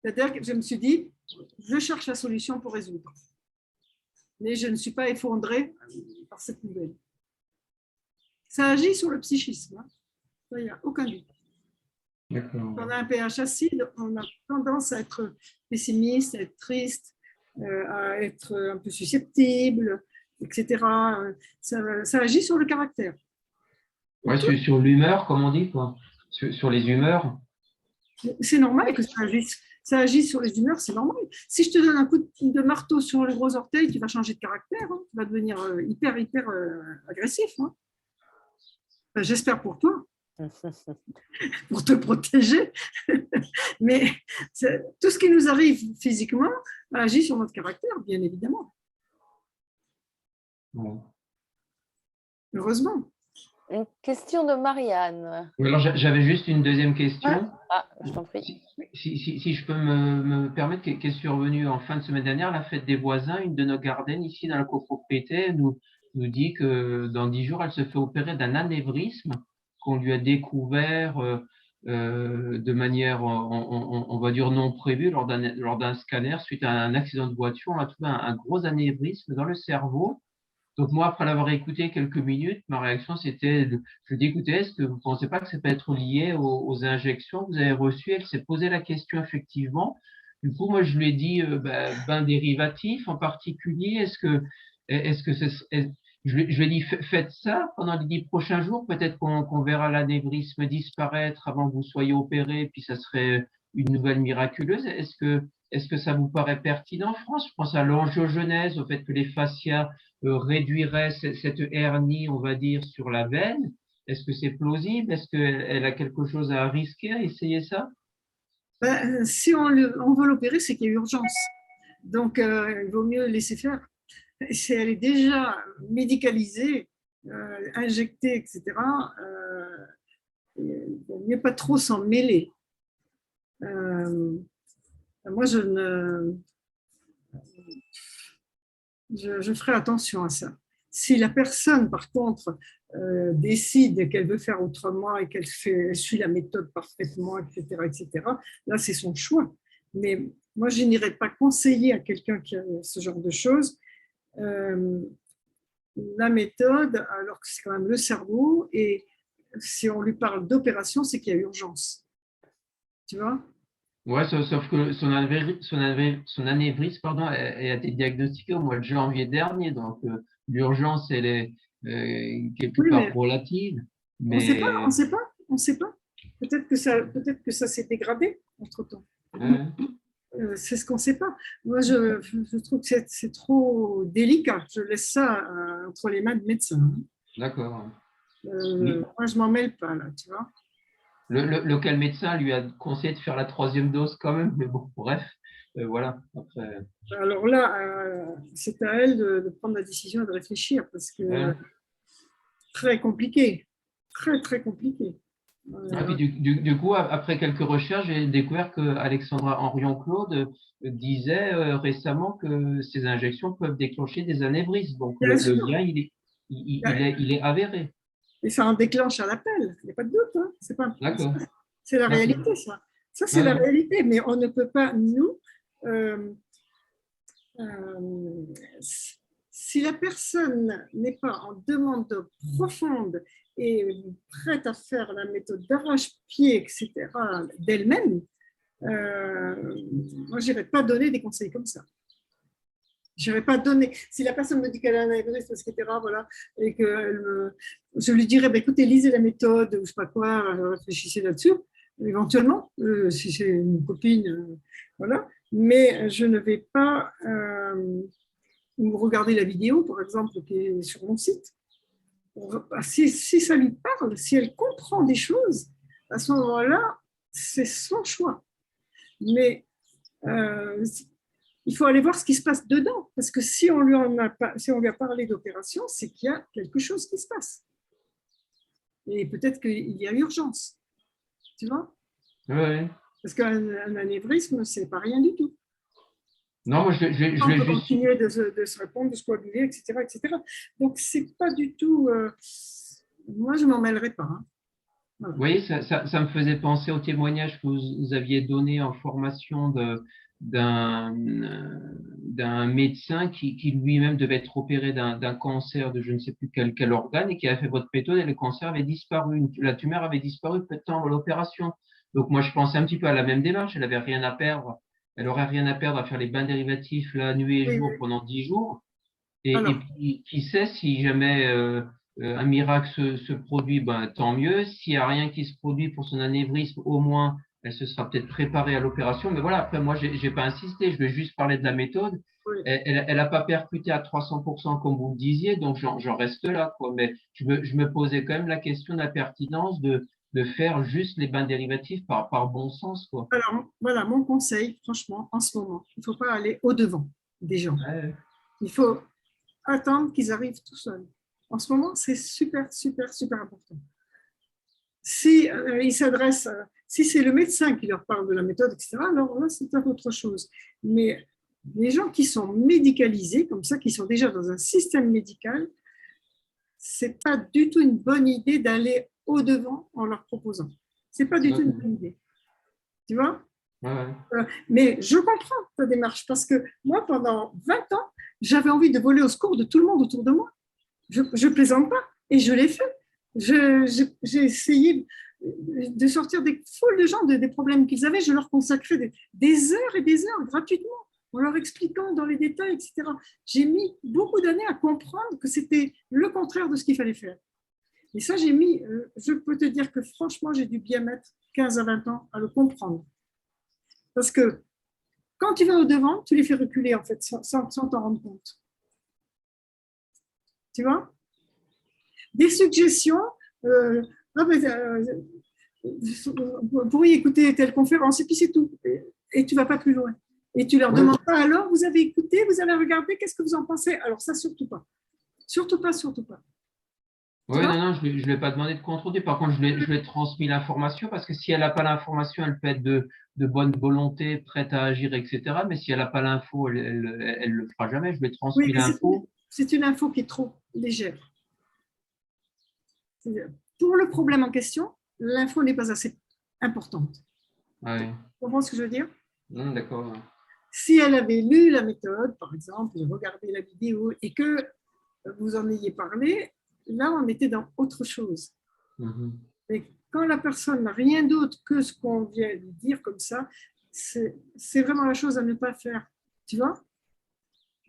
S3: C'est-à-dire que je me suis dit, je cherche la solution pour résoudre. Mais je ne suis pas effondrée par cette nouvelle. Ça agit sur le psychisme. Hein. Il n'y a aucun doute. Quand on a un pH acide, on a tendance à être pessimiste, à être triste, à être un peu susceptible, etc. Ça agit sur le caractère.
S9: Ouais, sur l'humeur, comme on dit, quoi. Sur les humeurs.
S3: C'est normal que ça agisse. Ça agit sur les humeurs, c'est normal. Si je te donne un coup de marteau sur le gros orteil, tu vas changer de caractère, hein. Tu vas devenir hyper agressif. Hein. Enfin, j'espère pour toi. Pour te protéger. Mais tout ce qui nous arrive physiquement agit sur notre caractère, bien évidemment.
S9: Bon.
S3: Heureusement.
S7: Une question de Marianne.
S9: Oui, alors j'avais juste une deuxième question.
S7: Ah, je t'en prie.
S9: Si je peux me permettre, qu'est survenue en fin de semaine dernière, la fête des voisins, une de nos gardiennes ici dans la copropriété nous dit que dans 10 jours, elle se fait opérer d'un anévrisme qu'on lui a découvert de manière, on va dire, non prévue lors d'un scanner suite à un accident de voiture. On a trouvé un gros anévrisme dans le cerveau Donc moi, après l'avoir écouté quelques minutes, ma réaction c'était, je dis écoutez, est-ce que vous ne pensez pas que ça peut être lié aux injections que vous avez reçues? Elle s'est posé la question effectivement. Du coup, moi, je lui ai dit bain dérivatif en particulier. Je lui ai dit faites ça pendant les 10 prochains jours. Peut-être qu'on verra l'anévrisme disparaître avant que vous soyez opéré, puis ça serait une nouvelle miraculeuse. Est-ce que ça vous paraît pertinent, France? Je pense à l'angiogenèse, au fait que les fascias réduiraient cette hernie, on va dire, sur la veine. Est-ce que c'est plausible? Est-ce qu'elle a quelque chose à risquer à essayer ça?
S3: Ben, si on veut l'opérer, c'est qu'il y a urgence. Donc, il vaut mieux laisser faire. Si elle est déjà médicalisée, injectée, etc., il vaut mieux pas trop s'en mêler. Moi, je ferai attention à ça. Si la personne, par contre, décide qu'elle veut faire autrement et qu'elle suit la méthode parfaitement, etc., là, c'est son choix. Mais moi, je n'irais pas conseiller à quelqu'un qui a ce genre de choses la méthode, alors que c'est quand même le cerveau, et si on lui parle d'opération, c'est qu'il y a urgence. Tu vois?
S9: Ouais, sauf que son anévrisme, pardon, elle a été diagnostiquée au mois de janvier dernier, donc l'urgence, elle est quelque
S3: Oui,
S9: part
S3: mais
S9: relative.
S3: on ne sait
S9: Mais
S3: pas, on sait pas, on sait pas. Peut-être que ça s'est dégradé entre-temps. C'est ce qu'on ne sait pas. Moi, je trouve que c'est trop délicat. Je laisse ça entre les mains de médecins.
S9: d'accord.
S3: Moi, je m'en mêle pas, là, tu vois.
S9: Lequel médecin lui a conseillé de faire la 3e dose quand même, mais bon, bref, voilà. Après,
S3: Alors là, c'est à elle de prendre la décision et de réfléchir parce que très compliqué, très, très compliqué.
S9: ah, puis du coup, après quelques recherches, j'ai découvert que Alexandra Henrion-Claude disait récemment que ces injections peuvent déclencher des anévrismes. Donc
S3: Bien
S9: le
S3: sûr.
S9: lien, il est avéré.
S3: Et ça en déclenche à l'appel, il n'y a pas de doute. Hein.
S9: D'accord.
S3: C'est la réalité, ça. Ça, c'est la réalité, mais on ne peut pas, nous, si la personne n'est pas en demande profonde et prête à faire la méthode d'arrache-pied, etc., d'elle-même, moi, je n'irai pas donner des conseils comme ça. Je n'irai pas donner. Si la personne me dit qu'elle a un anévrisme, etc., voilà, et que je lui dirais, bah, écoutez, lisez la méthode, ou je ne sais pas quoi, réfléchissez là-dessus, éventuellement, si c'est une copine, voilà. Mais je ne vais pas regarder la vidéo, par exemple, qui est sur mon site. Si ça lui parle, si elle comprend des choses, à ce moment-là, c'est son choix. Mais il faut aller voir ce qui se passe dedans, parce que si on lui a parlé d'opération, c'est qu'il y a quelque chose qui se passe. Et peut-être qu'il y a urgence. Tu vois?
S9: Oui.
S3: Parce qu'un anévrisme, c'est pas rien du tout.
S9: Non, moi,
S3: on peut continuer de se répondre, de se coaguler, etc., etc. Donc, c'est pas du tout... moi, je m'en mêlerai pas. Hein.
S9: Voilà. Oui, ça me faisait penser au témoignage que vous aviez donné en formation d'un médecin qui lui-même devait être opéré d'un cancer de je ne sais plus quel organe et qui avait fait votre méthode et le cancer avait disparu. La tumeur avait disparu peu de temps avant l'opération. Donc, moi, je pensais un petit peu à la même démarche. Elle avait rien à perdre. Elle aurait rien à perdre à faire les bains dérivatifs la nuit et jour pendant 10 jours. Et puis, qui sait si jamais un miracle se produit, ben, tant mieux. S'il n'y a rien qui se produit pour son anévrisme, au moins, elle se sera peut-être préparée à l'opération. Mais voilà, après, moi, j'ai pas insisté. Je vais juste parler de la méthode. Oui. Elle n'a pas percuté à 300% comme vous le disiez, donc j'en reste là, quoi. Mais je me posais quand même la question de la pertinence de faire juste les bains dérivatifs par bon sens, quoi.
S3: Alors, voilà, mon conseil, franchement, en ce moment, il ne faut pas aller au-devant des gens. Ouais. Il faut attendre qu'ils arrivent tout seuls. En ce moment, c'est super, super, super important. Si ils s'adressent, si c'est le médecin qui leur parle de la méthode, etc., alors là, c'est autre chose. Mais les gens qui sont médicalisés, comme ça, qui sont déjà dans un système médical, c'est pas du tout une bonne idée d'aller au-devant en leur proposant. C'est pas du tout une bonne idée. Tu vois?
S9: Ouais.
S3: Mais je comprends ta démarche parce que moi, pendant 20 ans, j'avais envie de voler au secours de tout le monde autour de moi. Je ne plaisante pas. Et je l'ai fait. J'ai essayé de sortir des foules de gens des problèmes qu'ils avaient. Je leur consacrais des heures et des heures gratuitement, en leur expliquant dans les détails, etc. J'ai mis beaucoup d'années à comprendre que c'était le contraire de ce qu'il fallait faire. Et ça, je peux te dire que franchement, j'ai dû bien mettre 15 à 20 ans à le comprendre. Parce que quand tu vas au-devant, tu les fais reculer, en fait, sans t'en rendre compte. Tu vois? Des suggestions, vous pourriez écouter telle conférence, et puis c'est tout. Et tu ne vas pas plus loin. Et tu ne leur demandes pas, alors, vous avez écouté, vous avez regardé, qu'est-ce que vous en pensez? Alors ça, surtout pas. Surtout pas, surtout pas.
S9: Oui, non, je ne lui ai pas demandé de contredire. Par contre, je lui ai transmis l'information parce que si elle n'a pas l'information, elle peut être de bonne volonté, prête à agir, etc. Mais si elle n'a pas l'info, elle ne le fera jamais. Je lui ai transmis l'info.
S3: C'est une info qui est trop légère. Pour le problème en question, l'info n'est pas assez importante.
S9: Oui.
S3: Tu comprends ce que je veux dire?
S9: D'accord.
S3: Si elle avait lu la méthode, par exemple, et regardé la vidéo et que vous en ayez parlé, là, on était dans autre chose. Mais quand la personne n'a rien d'autre que ce qu'on vient de dire comme ça, c'est vraiment la chose à ne pas faire. Tu vois?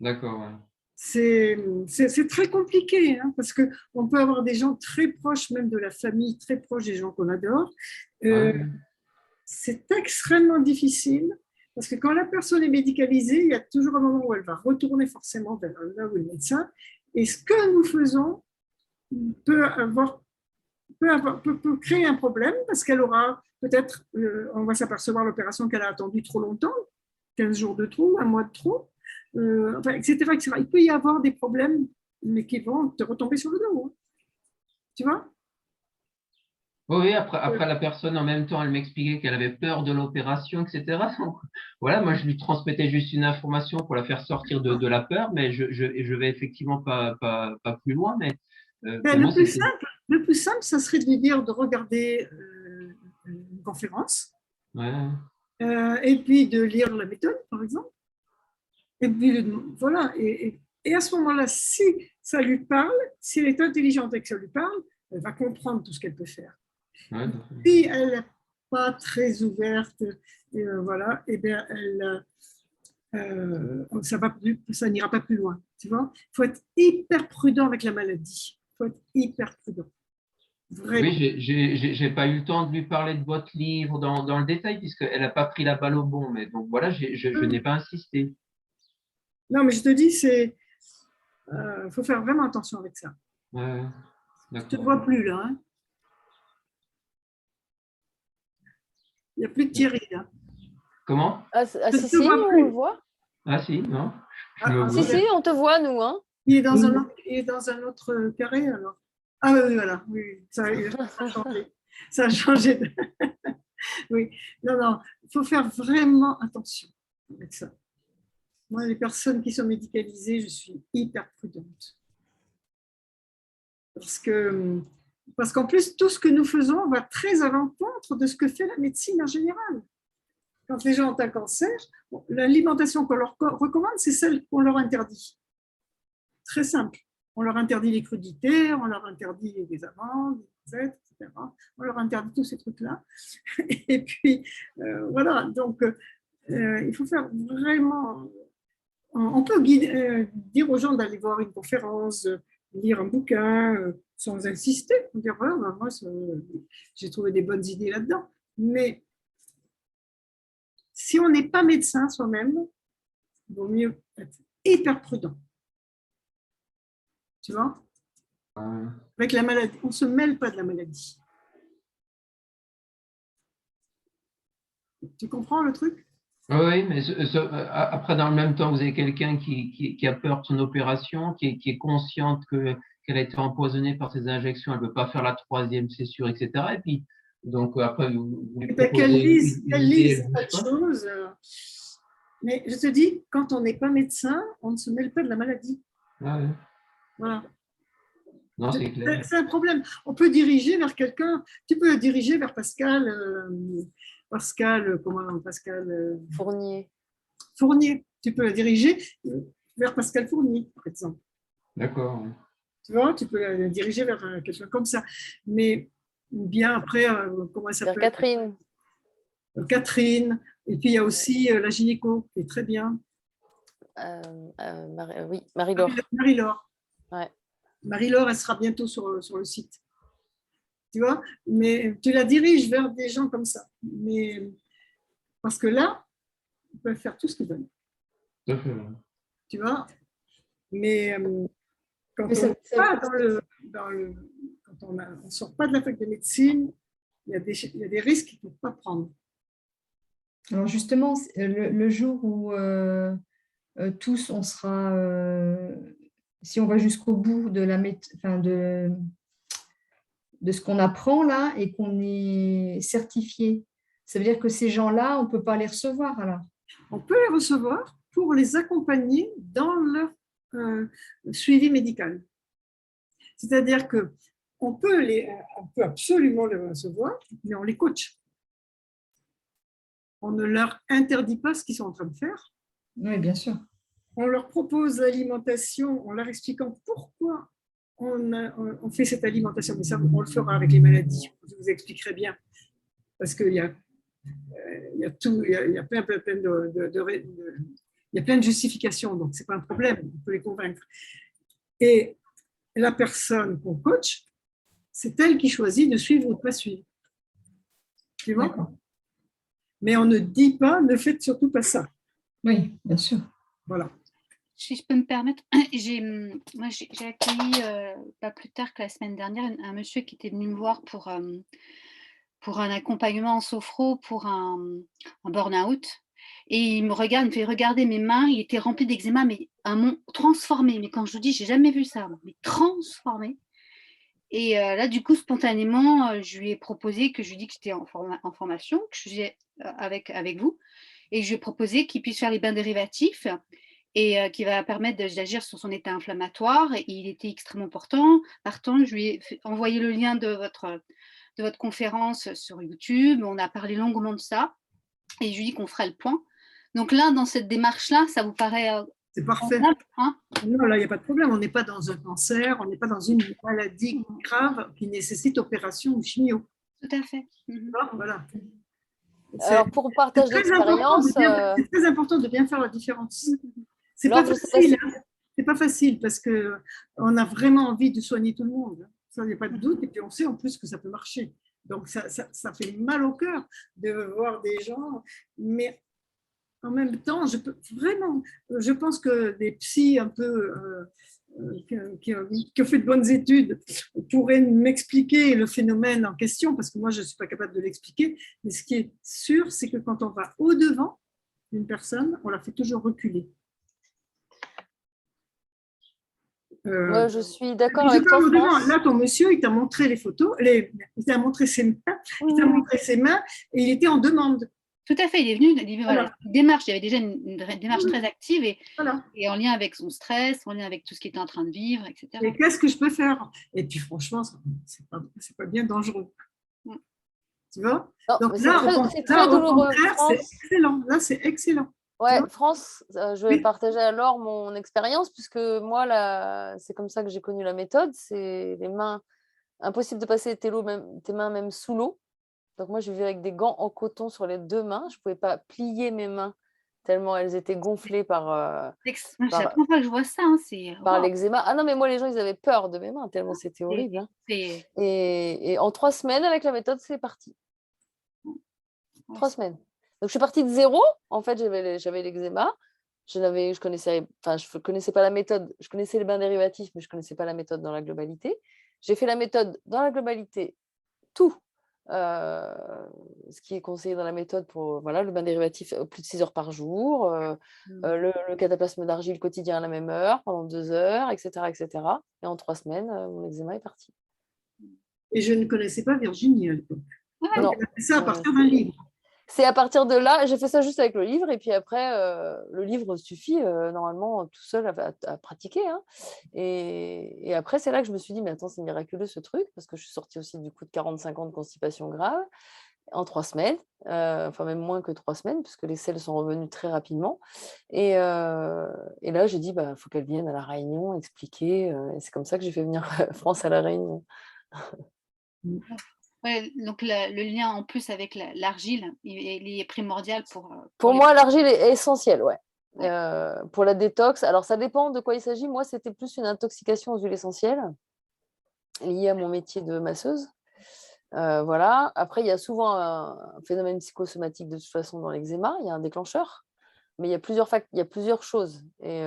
S9: D'accord. Ouais.
S3: C'est très compliqué, hein, parce qu'on peut avoir des gens très proches, même de la famille, très proches des gens qu'on adore. C'est extrêmement difficile, parce que quand la personne est médicalisée, il y a toujours un moment où elle va retourner forcément vers là où est le médecin. Et ce que nous faisons peut créer un problème, parce qu'elle aura peut-être, on va s'apercevoir l'opération qu'elle a attendue trop longtemps, 15 jours de trop, un mois de trop, etc., etc. Il peut y avoir des problèmes, mais qui vont te retomber sur le dos. Hein. Tu vois?
S9: Oui, après la personne, en même temps, elle m'expliquait qu'elle avait peur de l'opération, etc. Donc, voilà, moi, je lui transmettais juste une information pour la faire sortir de la peur, mais je vais effectivement pas plus loin. Mais
S3: le plus simple, ça serait de lui dire de regarder une conférence, et puis de lire la méthode, par exemple. Et puis, voilà. Et à ce moment-là, si ça lui parle, si elle est intelligente et que ça lui parle, elle va comprendre tout ce qu'elle peut faire. Si elle n'est pas très ouverte, voilà, et bien ça n'ira pas plus loin. Tu vois, il faut être hyper prudent avec la maladie. Il faut être hyper prudent. Vraiment.
S9: Oui, j'ai pas eu le temps de lui parler de votre livre dans le détail puisqu'elle n'a pas pris la balle au bon. Mais donc voilà, je n'ai pas insisté.
S3: Non, mais je te dis, faut faire vraiment attention avec ça. Je ne te vois plus là. Hein. Il n'y a plus de Thierry là.
S9: Comment?
S7: Si, on le voit.
S9: Ah si, non.
S7: Si, on te voit, nous. Hein.
S3: Il est dans un autre carré alors. Ah oui, voilà. Oui, ça a changé. Ça a changé. Oui. Non. Il faut faire vraiment attention avec ça. Moi, les personnes qui sont médicalisées, je suis hyper prudente. Parce qu'en plus, tout ce que nous faisons va très à l'encontre de ce que fait la médecine en général. Quand les gens ont un cancer, l'alimentation qu'on leur recommande, c'est celle qu'on leur interdit. Très simple. On leur interdit les crudités, on leur interdit les amandes, les noisettes, etc. On leur interdit tous ces trucs-là. Et puis, voilà. Donc, il faut faire vraiment... On peut dire aux gens d'aller voir une conférence, lire un bouquin, sans insister. On dire, voilà, moi, j'ai trouvé des bonnes idées là-dedans. Mais si on n'est pas médecin soi-même, il vaut mieux être hyper prudent. Tu vois? Avec la maladie, on ne se mêle pas de la maladie. Tu comprends le truc?
S9: Oui, mais après, dans le même temps, vous avez quelqu'un qui a peur de son opération, qui est consciente qu'elle a été empoisonnée par ses injections, elle ne peut pas faire la 3e, c'est sûr, etc. Et puis, donc, après, vous lui proposez
S3: qu'elle lise autre chose. Mais je te dis, quand on n'est pas médecin, on ne se mêle pas de la maladie.
S9: Ah, ouais.
S3: Voilà.
S9: Non, c'est clair.
S3: C'est un problème. On peut diriger vers quelqu'un, tu peux diriger vers Pascal
S7: Fournier.
S3: Fournier. Tu peux la diriger vers Pascal Fournier, par exemple.
S9: D'accord.
S3: Tu vois, tu peux la diriger vers quelqu'un comme ça. Mais bien après, comment elle
S7: Vers
S3: s'appelle?
S7: Catherine.
S3: Catherine. Et puis il y a aussi la gynéco, qui est très bien.
S7: Oui, Marie-Laure.
S3: Marie-Laure.
S7: Ouais.
S3: Marie-Laure, elle sera bientôt sur le site. Tu vois, mais tu la diriges vers des gens comme ça. Mais parce que là, ils peuvent faire tout ce qu'ils veulent. Tu vois, mais quand on n'est pas quand on ne sort pas de la fac de médecine, il y a des risques qu'il ne faut pas prendre.
S10: Alors justement, le jour où tous on sera, si on va jusqu'au bout de de ce qu'on apprend là et qu'on est certifié, ça veut dire que ces gens-là, on ne peut pas les recevoir alors?
S3: On peut les recevoir pour les accompagner dans leur suivi médical. C'est-à-dire qu'on peut absolument les recevoir, mais on les coach. On ne leur interdit pas ce qu'ils sont en train de faire.
S10: Oui, bien sûr.
S3: On leur propose l'alimentation en leur expliquant pourquoi on fait cette alimentation. Mais ça, on le fera avec les maladies. Je vous expliquerai bien. Parce qu'il y a plein de justifications, donc ce n'est pas un problème, on peut les convaincre. Et la personne qu'on coach, c'est elle qui choisit de suivre ou de ne pas suivre. Tu vois? Mais on ne dit pas, ne faites surtout pas ça.
S10: Oui, bien sûr.
S3: Voilà.
S1: Si je peux me permettre, j'ai accueilli pas plus tard que la semaine dernière un monsieur qui était venu me voir pour un accompagnement en sophro pour un burn-out. Et il me regarde, il me fait regarder mes mains, il était rempli d'eczéma, mais transformé. Mais quand je vous dis, j'ai jamais vu ça, mais transformé. Et là, du coup, spontanément, je lui ai proposé que je lui dis que j'étais en formation, que je faisais avec vous, et je lui ai proposé qu'il puisse faire les bains dérivatifs et qui va permettre d'agir sur son état inflammatoire. Et il était extrêmement partant. Je lui ai envoyé le lien de votre conférence sur YouTube. On a parlé longuement de ça. Et je lui ai dit qu'on ferait le point. Donc là, dans cette démarche-là, ça vous paraît...
S3: c'est parfait.
S1: Hein?
S3: Non, là, il n'y a pas de problème. On n'est pas dans un cancer, on n'est pas dans une maladie grave qui nécessite opération ou chimio.
S1: Tout à fait.
S3: Voilà.
S7: Alors, pour partage d'expérience...
S3: C'est très important de bien faire la différence. C'est pas facile. C'est pas facile parce qu'on a vraiment envie de soigner tout le monde. Ça, il n'y a pas de doute. Et puis, on sait en plus que ça peut marcher. Donc, ça fait mal au cœur de voir des gens. Mais en même temps, je pense que des psys un peu qui ont fait de bonnes études pourraient m'expliquer le phénomène en question, parce que moi, je ne suis pas capable de l'expliquer. Mais ce qui est sûr, c'est que quand on va au-devant d'une personne, on la fait toujours reculer.
S7: Moi, je suis d'accord avec toi, France.
S3: Là, ton monsieur, il t'a montré les photos, il t'a montré ses mains, et il était en demande.
S1: Tout à fait, il est venu, voilà. Démarche, il y avait déjà une démarche très active et en lien avec son stress, en lien avec tout ce qu'il était en train de vivre, etc.
S3: Et qu'est-ce que je peux faire? Et puis franchement, c'est pas bien dangereux. Tu vois?
S7: Non,
S3: donc
S7: c'est très douloureux.
S3: C'est excellent. Là, c'est excellent.
S7: Ouais, France, je vais partager alors mon expérience, puisque moi, c'est comme ça que j'ai connu la méthode. C'est les mains, impossible de passer tes mains même sous l'eau. Donc moi, je vivais avec des gants en coton sur les deux mains. Je ne pouvais pas plier mes mains tellement elles étaient gonflées par...
S1: c'est la première fois que je vois ça. Hein,
S7: par l'eczéma. Ah non, mais moi, les gens, ils avaient peur de mes mains, tellement c'était horrible. Hein. Et en 3 semaines, avec la méthode, c'est parti. 3 semaines. Donc, je suis partie de zéro. En fait, j'avais l'eczéma. Je connaissais pas la méthode. Je connaissais les bains dérivatifs, mais je ne connaissais pas la méthode dans la globalité. J'ai fait la méthode dans la globalité, tout. Ce qui est conseillé dans la méthode pour le bain dérivatif plus de 6 heures par jour, le cataplasme d'argile quotidien à la même heure, pendant 2 heures, etc., etc. Et en 3 semaines, mon eczéma est parti.
S3: Et je ne connaissais pas Virginie à l'époque.
S7: Non.
S3: Elle a fait ça à partir d'un livre.
S7: C'est à partir de là, j'ai fait ça juste avec le livre, et puis après, le livre suffit normalement tout seul à pratiquer. Hein. Et après, c'est là que je me suis dit, mais attends, c'est miraculeux ce truc, parce que je suis sortie aussi du coup de 45 ans de constipation grave. en 3 semaines, enfin même moins que 3 semaines, puisque les selles sont revenues très rapidement. Et là, j'ai dit, bah, faut qu'elle vienne à La Réunion expliquer. Et c'est comme ça que j'ai fait venir France à La Réunion.
S1: Ouais, donc le lien en plus avec l'argile, il est primordial
S7: Pour moi, l'argile est essentielle, ouais. Pour la détox. Alors, ça dépend de quoi il s'agit. Moi, c'était plus une intoxication aux huiles essentielles liée à mon métier de masseuse. Voilà. Après, il y a souvent un phénomène psychosomatique de toute façon dans l'eczéma. Il y a un déclencheur, mais il y a plusieurs choses. Et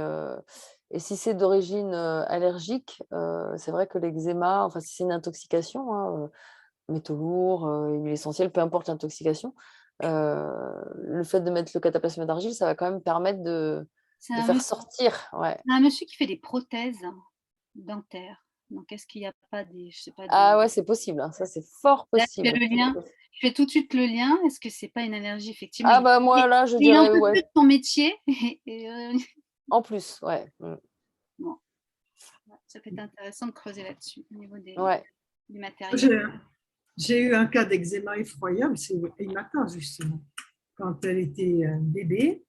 S7: si c'est d'origine allergique, c'est vrai que l'eczéma, enfin, si c'est une intoxication, hein, métaux lourds, huile essentielle, peu importe l'intoxication, le fait de mettre le cataplasme d'argile, ça va quand même permettre de faire sortir. Ouais.
S1: Un monsieur qui fait des prothèses dentaires. Donc, est-ce qu'il n'y a pas des, je sais pas,
S7: Ah ouais, c'est possible. Hein. Ça, c'est fort possible.
S1: Là, je fais tout de suite le lien. Est-ce que c'est pas une allergie, effectivement?
S7: Ah bah moi, là, je dirais,
S1: un peu plus de son métier.
S7: En plus, ouais.
S1: Bon. Ça peut être intéressant de creuser là-dessus, au niveau du matériel.
S3: J'ai eu un cas d'eczéma effroyable, c'est Imata, justement. Quand elle était bébé,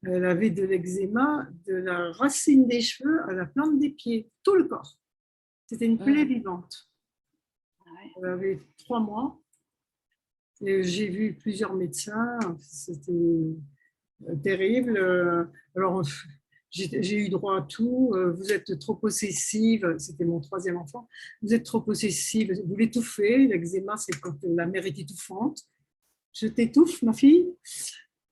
S3: elle avait de l'eczéma de la racine des cheveux à la plante des pieds, tout le corps. C'était une plaie vivante. Elle avait 3 mois. Et j'ai vu plusieurs médecins. C'était terrible. Alors, j'ai eu droit à tout. Vous êtes trop possessive. C'était mon 3e enfant. Vous êtes trop possessive. Vous l'étouffez. L'eczéma, c'est quand la mère est étouffante. Je t'étouffe, ma fille.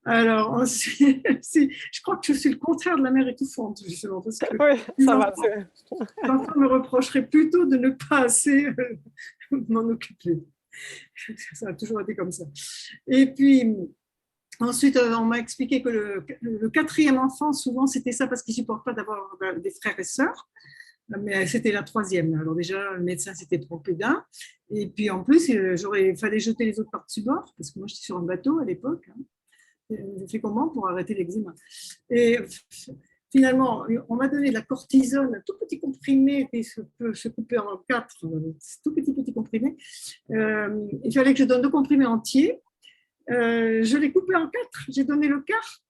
S3: Alors, je crois que je suis le contraire de la mère étouffante, justement. Parce que
S8: oui, ça va.
S3: L'enfant me reprocherait plutôt de ne pas assez m'en occuper. Ça a toujours été comme ça. Et puis, ensuite, on m'a expliqué que le 4e enfant, souvent, c'était ça parce qu'il ne supporte pas d'avoir des frères et sœurs. Mais c'était la 3e. Alors déjà, le médecin s'était trompé d'un. Et puis, en plus, il fallait jeter les autres par-dessus bord, parce que moi, j'étais sur un bateau à l'époque. J'ai fait comment pour arrêter l'eczéma? Et finalement, on m'a donné de la cortisone, un tout petit comprimé qui peut se couper en 4, tout petit comprimé. Il fallait que je donne 2 comprimés entiers. Je l'ai coupé en 4, j'ai donné le quart.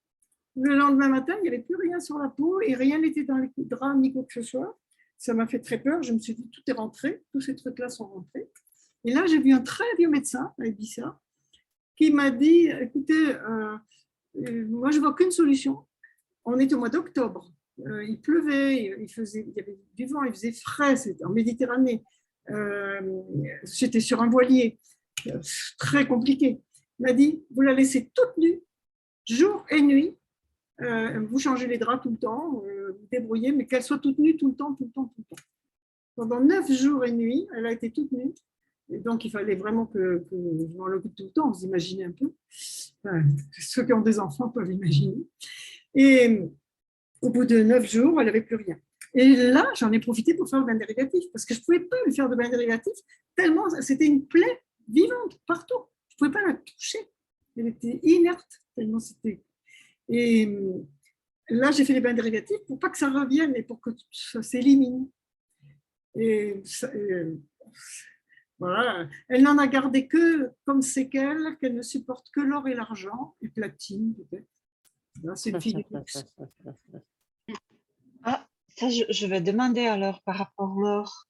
S3: Le lendemain matin, il n'y avait plus rien sur la peau et rien n'était dans les draps ni quoi que ce soit. Ça m'a fait très peur. Je me suis dit, tout est rentré, tous ces trucs-là sont rentrés. Et là, j'ai vu un très vieux médecin à Ibiza qui m'a dit, écoutez, moi, je ne vois qu'une solution. On est au mois d'octobre. Il pleuvait, il y avait du vent, il faisait frais, c'était en Méditerranée. J'étais sur un voilier, très compliqué. Il m'a dit, vous la laissez toute nue, jour et nuit. Vous changez les draps tout le temps, vous débrouillez, mais qu'elle soit toute nue tout le temps. Pendant 9 jours et nuits, elle a été toute nue. Et donc, il fallait vraiment que je m'en occupe tout le temps. Vous imaginez un peu. Enfin, ceux qui ont des enfants peuvent imaginer. Et au bout de 9 jours, elle n'avait plus rien. Et là, j'en ai profité pour faire le bain dérivatif, parce que je ne pouvais pas lui faire de bain dérivatif, tellement c'était une plaie vivante partout. Je ne pouvais pas la toucher. Elle était inerte, tellement c'était... Et là, j'ai fait les bains dérivatifs pour pas que ça revienne et pour que ça s'élimine. Et voilà. Elle n'en a gardé que comme séquelles, qu'elle ne supporte que l'or et l'argent, et platine peut-être. Là, c'est une fille de luxe.
S6: Ah, ça, je vais demander alors par rapport à l'or.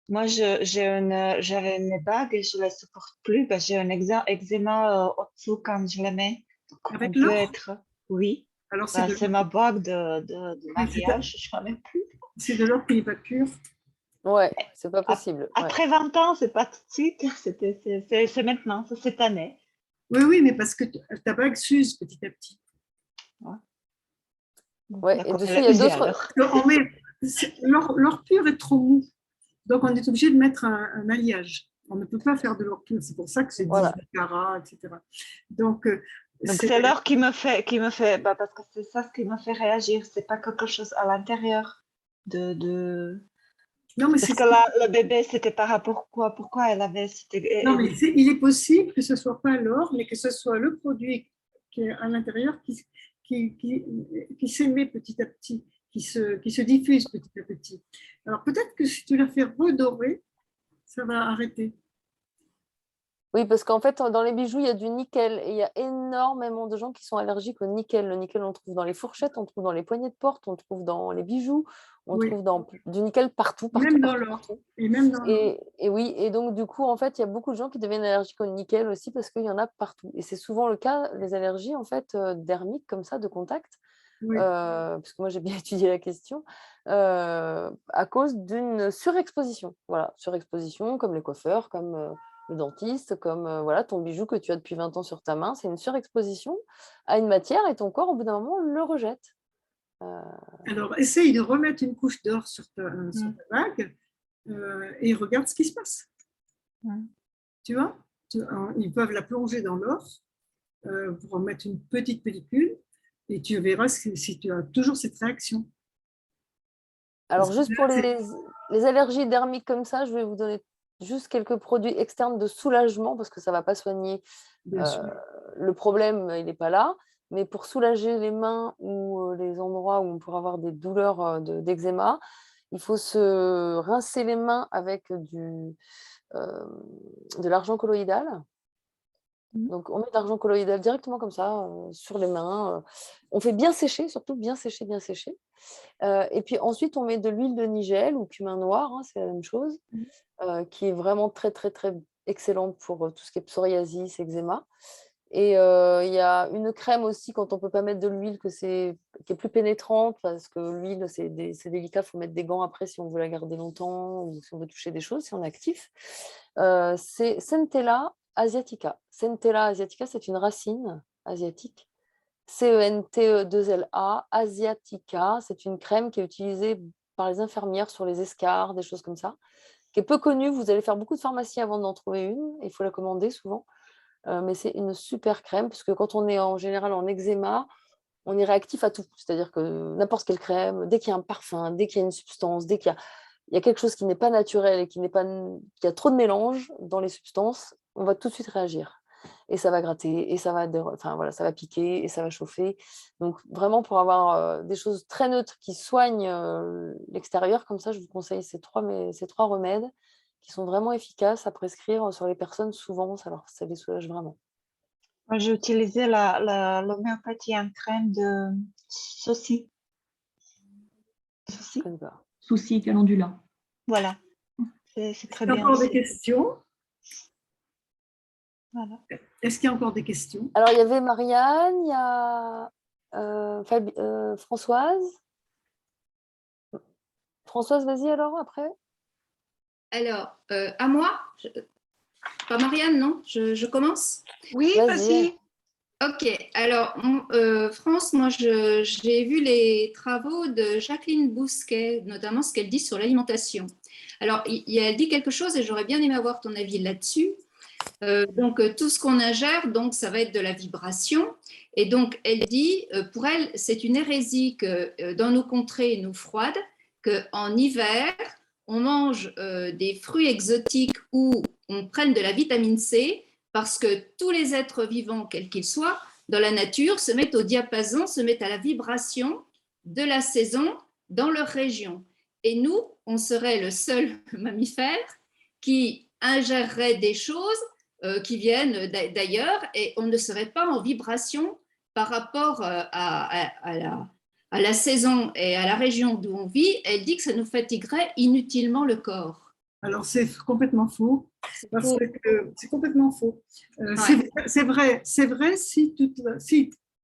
S6: Moi, j'avais une bague et je ne la supporte plus. J'ai un eczéma au-dessous quand je la mets.
S3: Avec l'or?
S6: Oui.
S3: Alors,
S6: c'est ma bague de mariage, je ne crois même plus.
S3: C'est de l'or qui évacue.
S7: Ouais, c'est pas possible.
S6: Après 20 ans, c'est pas tout de suite, c'est maintenant, c'est cette année.
S3: Oui, mais parce que ta bague s'use petit à petit.
S7: Ouais, et dessus, il y a d'autres.
S3: L'or pur est trop mou. Donc, on est obligé de mettre un alliage. On ne peut pas faire de l'or pur. C'est pour ça que c'est 18 carats, etc. Donc
S6: c'est l'or qui me fait parce que c'est ça ce qui me fait réagir. C'est pas quelque chose à l'intérieur de... Non, mais parce que là, le bébé, c'était par rapport à pourquoi elle avait...
S3: Non, mais il est possible que ce ne soit pas l'or, mais que ce soit le produit qui est à l'intérieur qui s'émet petit à petit, qui se diffuse petit à petit. Alors peut-être que si tu la fais redorer, ça va arrêter.
S7: Oui, parce qu'en fait, dans les bijoux, il y a du nickel et il y a énormément de gens qui sont allergiques au nickel. Le nickel, on le trouve dans les fourchettes, on le trouve dans les poignées de porte, on le trouve dans les bijoux, on
S3: Oui,
S7: trouve du nickel partout, partout,
S3: même dans
S7: partout,
S3: l'or.
S7: partout.
S3: Et même dans l'or.
S7: Et oui, et donc du coup, en fait, il y a beaucoup de gens qui deviennent allergiques au nickel aussi parce qu'il y en a partout. Et c'est souvent le cas, les allergies en fait dermiques comme ça, de contact,
S3: Oui.
S7: parce que moi j'ai bien étudié la question, à cause d'une surexposition. Voilà, surexposition comme les coiffeurs, comme le dentiste, comme voilà, ton bijou que tu as depuis 20 ans sur ta main, c'est une surexposition à une matière et ton corps, au bout d'un moment, le rejette.
S3: Alors, essaye de remettre une couche d'or sur ta bague et regarde ce qui se passe. Tu vois, ils peuvent la plonger dans l'or pour en mettre une petite pellicule et tu verras si tu as toujours cette réaction.
S7: Alors, juste pour les allergies dermiques comme ça, je vais vous donner juste quelques produits externes de soulagement parce que ça ne va pas soigner le problème, il n'est pas là. Mais pour soulager les mains ou les endroits où on pourrait avoir des douleurs d'eczéma, il faut se rincer les mains avec de l'argent colloïdal. Donc, on met de l'argent colloïdal directement comme ça sur les mains. On fait bien sécher, surtout bien sécher, bien sécher. Et puis ensuite, on met de l'huile de nigel ou cumin noir, hein, c'est la même chose, qui est vraiment très, très, très excellente pour tout ce qui est psoriasis, eczéma. Et il y a une crème aussi, quand on ne peut pas mettre de l'huile, qui est plus pénétrante, parce que l'huile, c'est délicat, il faut mettre des gants après si on veut la garder longtemps ou si on veut toucher des choses, si on est actif. C'est Centella asiatica. Centella asiatica, c'est une racine asiatique. CENTE2LA, asiatica, c'est une crème qui est utilisée par les infirmières sur les escarres, des choses comme ça, qui est peu connue. Vous allez faire beaucoup de pharmacies avant d'en trouver une, il faut la commander souvent. Mais c'est une super crème, parce que quand on est en général en eczéma, on est réactif à tout. C'est-à-dire que n'importe quelle crème, dès qu'il y a un parfum, dès qu'il y a une substance, dès qu'il y a quelque chose qui n'est pas naturel et qui a trop de mélange dans les substances, on va tout de suite réagir. Et ça va gratter, et ça va piquer, et ça va chauffer. Donc vraiment, pour avoir des choses très neutres qui soignent l'extérieur, comme ça, je vous conseille ces trois remèdes qui sont vraiment efficaces à prescrire sur les personnes. Souvent, ça les soulage vraiment.
S6: Moi, j'ai utilisé l'homéopathie en crème de souci.
S11: Souci calendula.
S6: Voilà. C'est très bien.
S3: Encore des questions?
S6: Voilà.
S3: Est-ce qu'il y a encore des questions?
S7: Alors, il y avait Marianne, il y a Françoise. Françoise, vas-y alors, après.
S12: Alors, à moi? Pas Marianne, non? Je commence?
S6: Oui, vas-y.
S12: Ok, alors, France, moi, j'ai vu les travaux de Jacqueline Bousquet, notamment ce qu'elle dit sur l'alimentation. Alors, elle dit quelque chose et j'aurais bien aimé avoir ton avis là-dessus. Donc, tout ce qu'on ingère, donc, ça va être de la vibration. Et donc, elle dit, pour elle, c'est une hérésie que dans nos contrées, nous froides, qu'en hiver, on mange des fruits exotiques où on prenne de la vitamine C parce que tous les êtres vivants, quels qu'ils soient, dans la nature, se mettent au diapason, se mettent à la vibration de la saison dans leur région. Et nous, on serait le seul mammifère qui ingérerait des choses qui viennent d'ailleurs et on ne serait pas en vibration par rapport à la saison et à la région d'où on vit. Elle dit que ça nous fatiguerait inutilement le corps.
S3: Alors, c'est complètement faux. C'est complètement faux. C'est vrai si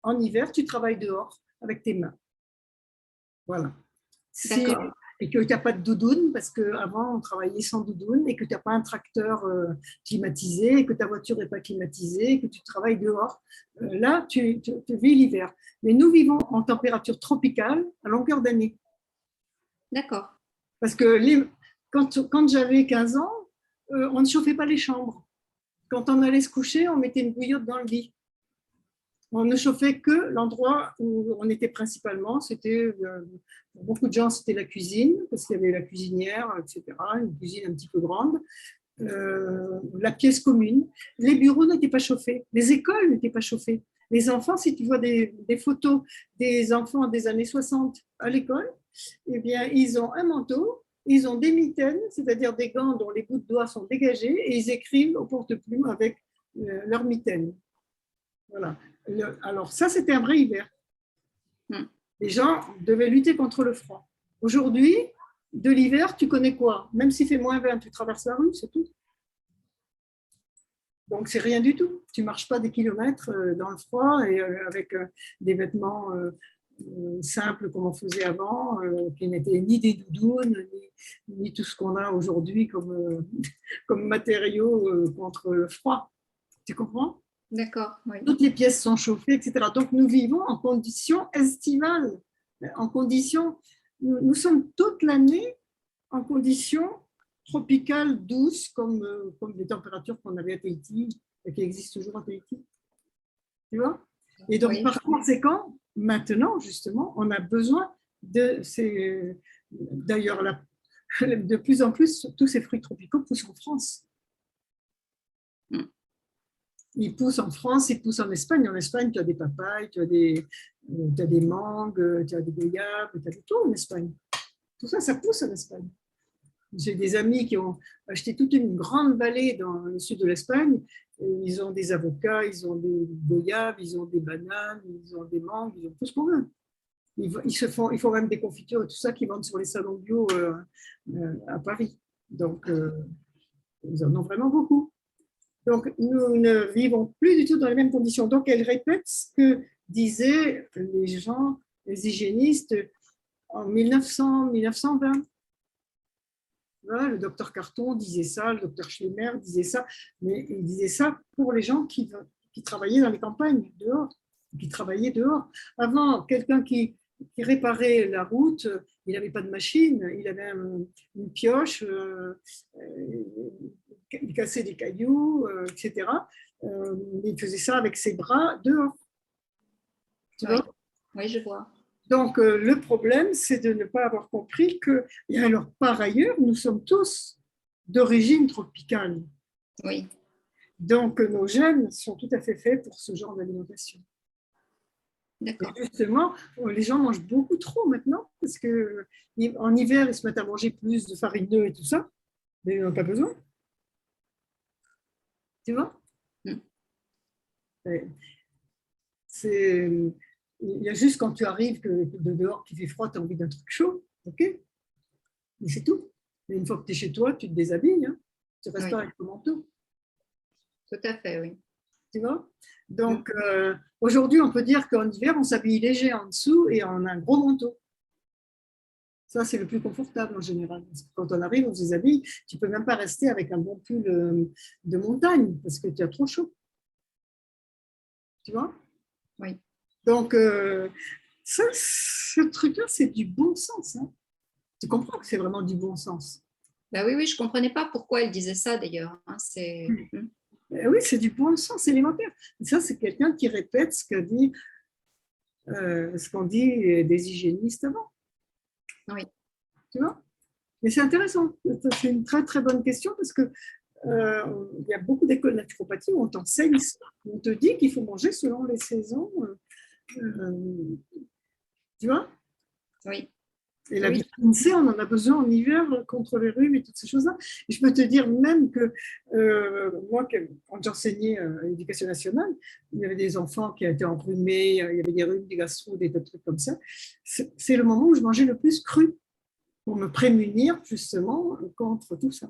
S3: en hiver, tu travailles dehors avec tes mains. Voilà. Et que tu n'as pas de doudoune, parce qu'avant, on travaillait sans doudoune, et que tu n'as pas un tracteur climatisé, et que ta voiture n'est pas climatisée, et que tu travailles dehors. Là, tu vis l'hiver. Mais nous vivons en température tropicale à longueur d'année.
S12: D'accord.
S3: Parce que quand j'avais 15 ans, on ne chauffait pas les chambres. Quand on allait se coucher, on mettait une bouillotte dans le lit. On ne chauffait que l'endroit où on était principalement. C'était, pour beaucoup de gens, c'était la cuisine, parce qu'il y avait la cuisinière, etc., une cuisine un petit peu grande. La pièce commune. Les bureaux n'étaient pas chauffés. Les écoles n'étaient pas chauffées. Les enfants, si tu vois des photos des enfants des années 60 à l'école, eh bien, ils ont un manteau Ils ont des mitaines, c'est-à-dire des gants dont les bouts de doigts sont dégagés, et ils écrivent au porte-plume avec leur mitaine. Voilà. Alors ça, c'était un vrai hiver. Les gens devaient lutter contre le froid. Aujourd'hui, de l'hiver, tu connais quoi? Même s'il fait -20, tu traverses la rue, c'est tout. Donc, c'est rien du tout. Tu ne marches pas des kilomètres dans le froid et avec des vêtements simples comme on faisait avant, qui n'étaient ni des doudounes, ni tout ce qu'on a aujourd'hui comme, comme matériaux contre le froid. Tu comprends?
S12: D'accord. Oui.
S3: Toutes les pièces sont chauffées, etc. Donc, nous vivons en conditions estivales, en conditions, nous sommes toute l'année en conditions tropicales douces, comme les températures qu'on avait à Tahiti et qui existent toujours à Tahiti. Tu vois? Et donc, par conséquent, maintenant, justement, on a besoin de ces... D'ailleurs, de plus en plus, tous ces fruits tropicaux poussent en France. Ils poussent en France, ils poussent en Espagne. En Espagne, tu as des papayes, tu as des mangues, tu as des goyabes, tu as de tout en Espagne. Tout ça, ça pousse en Espagne. J'ai des amis qui ont acheté toute une grande vallée dans le sud de l'Espagne. Ils ont des avocats, ils ont des goyabes, ils ont des bananes, ils ont des mangues, ils ont tout ce qu'on veut. Ils font même des confitures et tout ça qui vendent sur les salons bio à Paris. Donc, ils en ont vraiment beaucoup. Donc, nous ne vivons plus du tout dans les mêmes conditions. Donc, elle répète ce que disaient les gens, les hygiénistes, en 1920. Voilà, le docteur Carton disait ça, le docteur Schlemmer disait ça, mais il disait ça pour les gens qui travaillaient dans les campagnes, dehors, qui travaillaient dehors. Avant, quelqu'un qui réparait la route, il n'avait pas de machine, il avait une pioche, il cassait des cailloux, etc. Il faisait ça avec ses bras dehors. Tu vois?
S12: Oui, je vois.
S3: Donc, le problème, c'est de ne pas avoir compris que, et alors par ailleurs, nous sommes tous d'origine tropicale.
S12: Oui.
S3: Donc, nos gènes sont tout à fait faits pour ce genre d'alimentation.
S12: D'accord.
S3: Et justement, les gens mangent beaucoup trop maintenant, parce qu'en hiver, ils se mettent à manger plus de farineux et tout ça, mais ils n'en ont pas besoin. Tu vois? Il y a juste quand tu arrives de dehors qu'il fait froid, tu as envie d'un truc chaud, ok? Mais c'est tout. Mais une fois que tu es chez toi, tu te déshabilles, hein? Tu restes pas avec ton manteau.
S12: Tout à fait, oui.
S3: Tu vois? Donc, aujourd'hui, on peut dire qu'en hiver, on s'habille léger en dessous et on a un gros manteau. Ça, c'est le plus confortable en général. Parce que quand on arrive, on se déshabille, tu ne peux même pas rester avec un bon pull de montagne parce que tu as trop chaud. Tu vois?
S12: Oui.
S3: Donc, ce truc-là, c'est du bon sens. Hein. Tu comprends que c'est vraiment du bon sens.
S12: Ben oui, je ne comprenais pas pourquoi elle disait ça d'ailleurs. Hein.
S3: Oui, c'est du bon sens élémentaire. Et ça, c'est quelqu'un qui répète ce qu'ont dit des hygiénistes avant.
S12: Oui.
S3: Tu vois? Mais c'est intéressant. C'est une très, très bonne question parce que il y a beaucoup d'écoles de naturopathie où on t'enseigne ça. On te dit qu'il faut manger selon les saisons. Tu vois?
S12: Oui.
S3: Et la vitamine C, on en a besoin en hiver contre les rhumes et toutes ces choses-là. Et je peux te dire même que moi, quand j'enseignais à l'éducation nationale, il y avait des enfants qui étaient enrhumés, il y avait des rhumes, des gastro, des trucs comme ça. C'est le moment où je mangeais le plus cru pour me prémunir justement contre tout ça.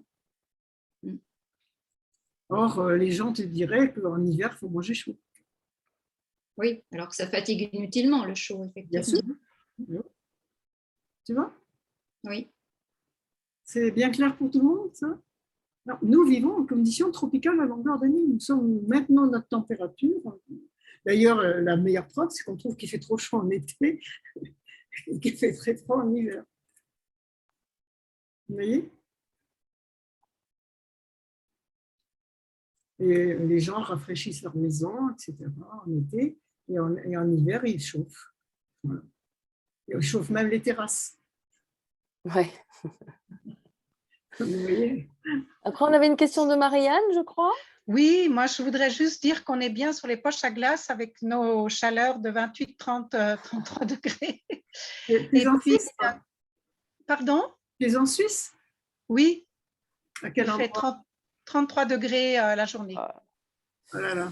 S3: Or, les gens te diraient qu'en hiver, il faut manger chaud.
S12: Oui, alors que ça fatigue inutilement le chaud, effectivement.
S3: Bien sûr. Tu vois?
S12: Oui.
S3: C'est bien clair pour tout le monde, ça? Alors, nous vivons en conditions tropicales à longueur d'année. Nous sommes maintenant notre température. D'ailleurs, la meilleure preuve, c'est qu'on trouve qu'il fait trop chaud en été et qu'il fait très froid en hiver. Vous voyez? Et les gens rafraîchissent leur maison, etc. en été. Et en hiver, ils chauffent. Voilà. Et ils chauffent même les terrasses.
S7: Ouais.
S3: Vous voyez?
S7: Après, on avait une question de Marianne, je crois.
S13: Oui, moi, je voudrais juste dire qu'on est bien sur les poches à glace avec nos chaleurs de 28, 30, 33 degrés.
S3: Et puis,
S13: pardon?
S3: Tu es en Suisse?
S13: Oui.
S3: À quel endroit?
S13: Il fait 33 degrés la journée.
S3: Oh là là.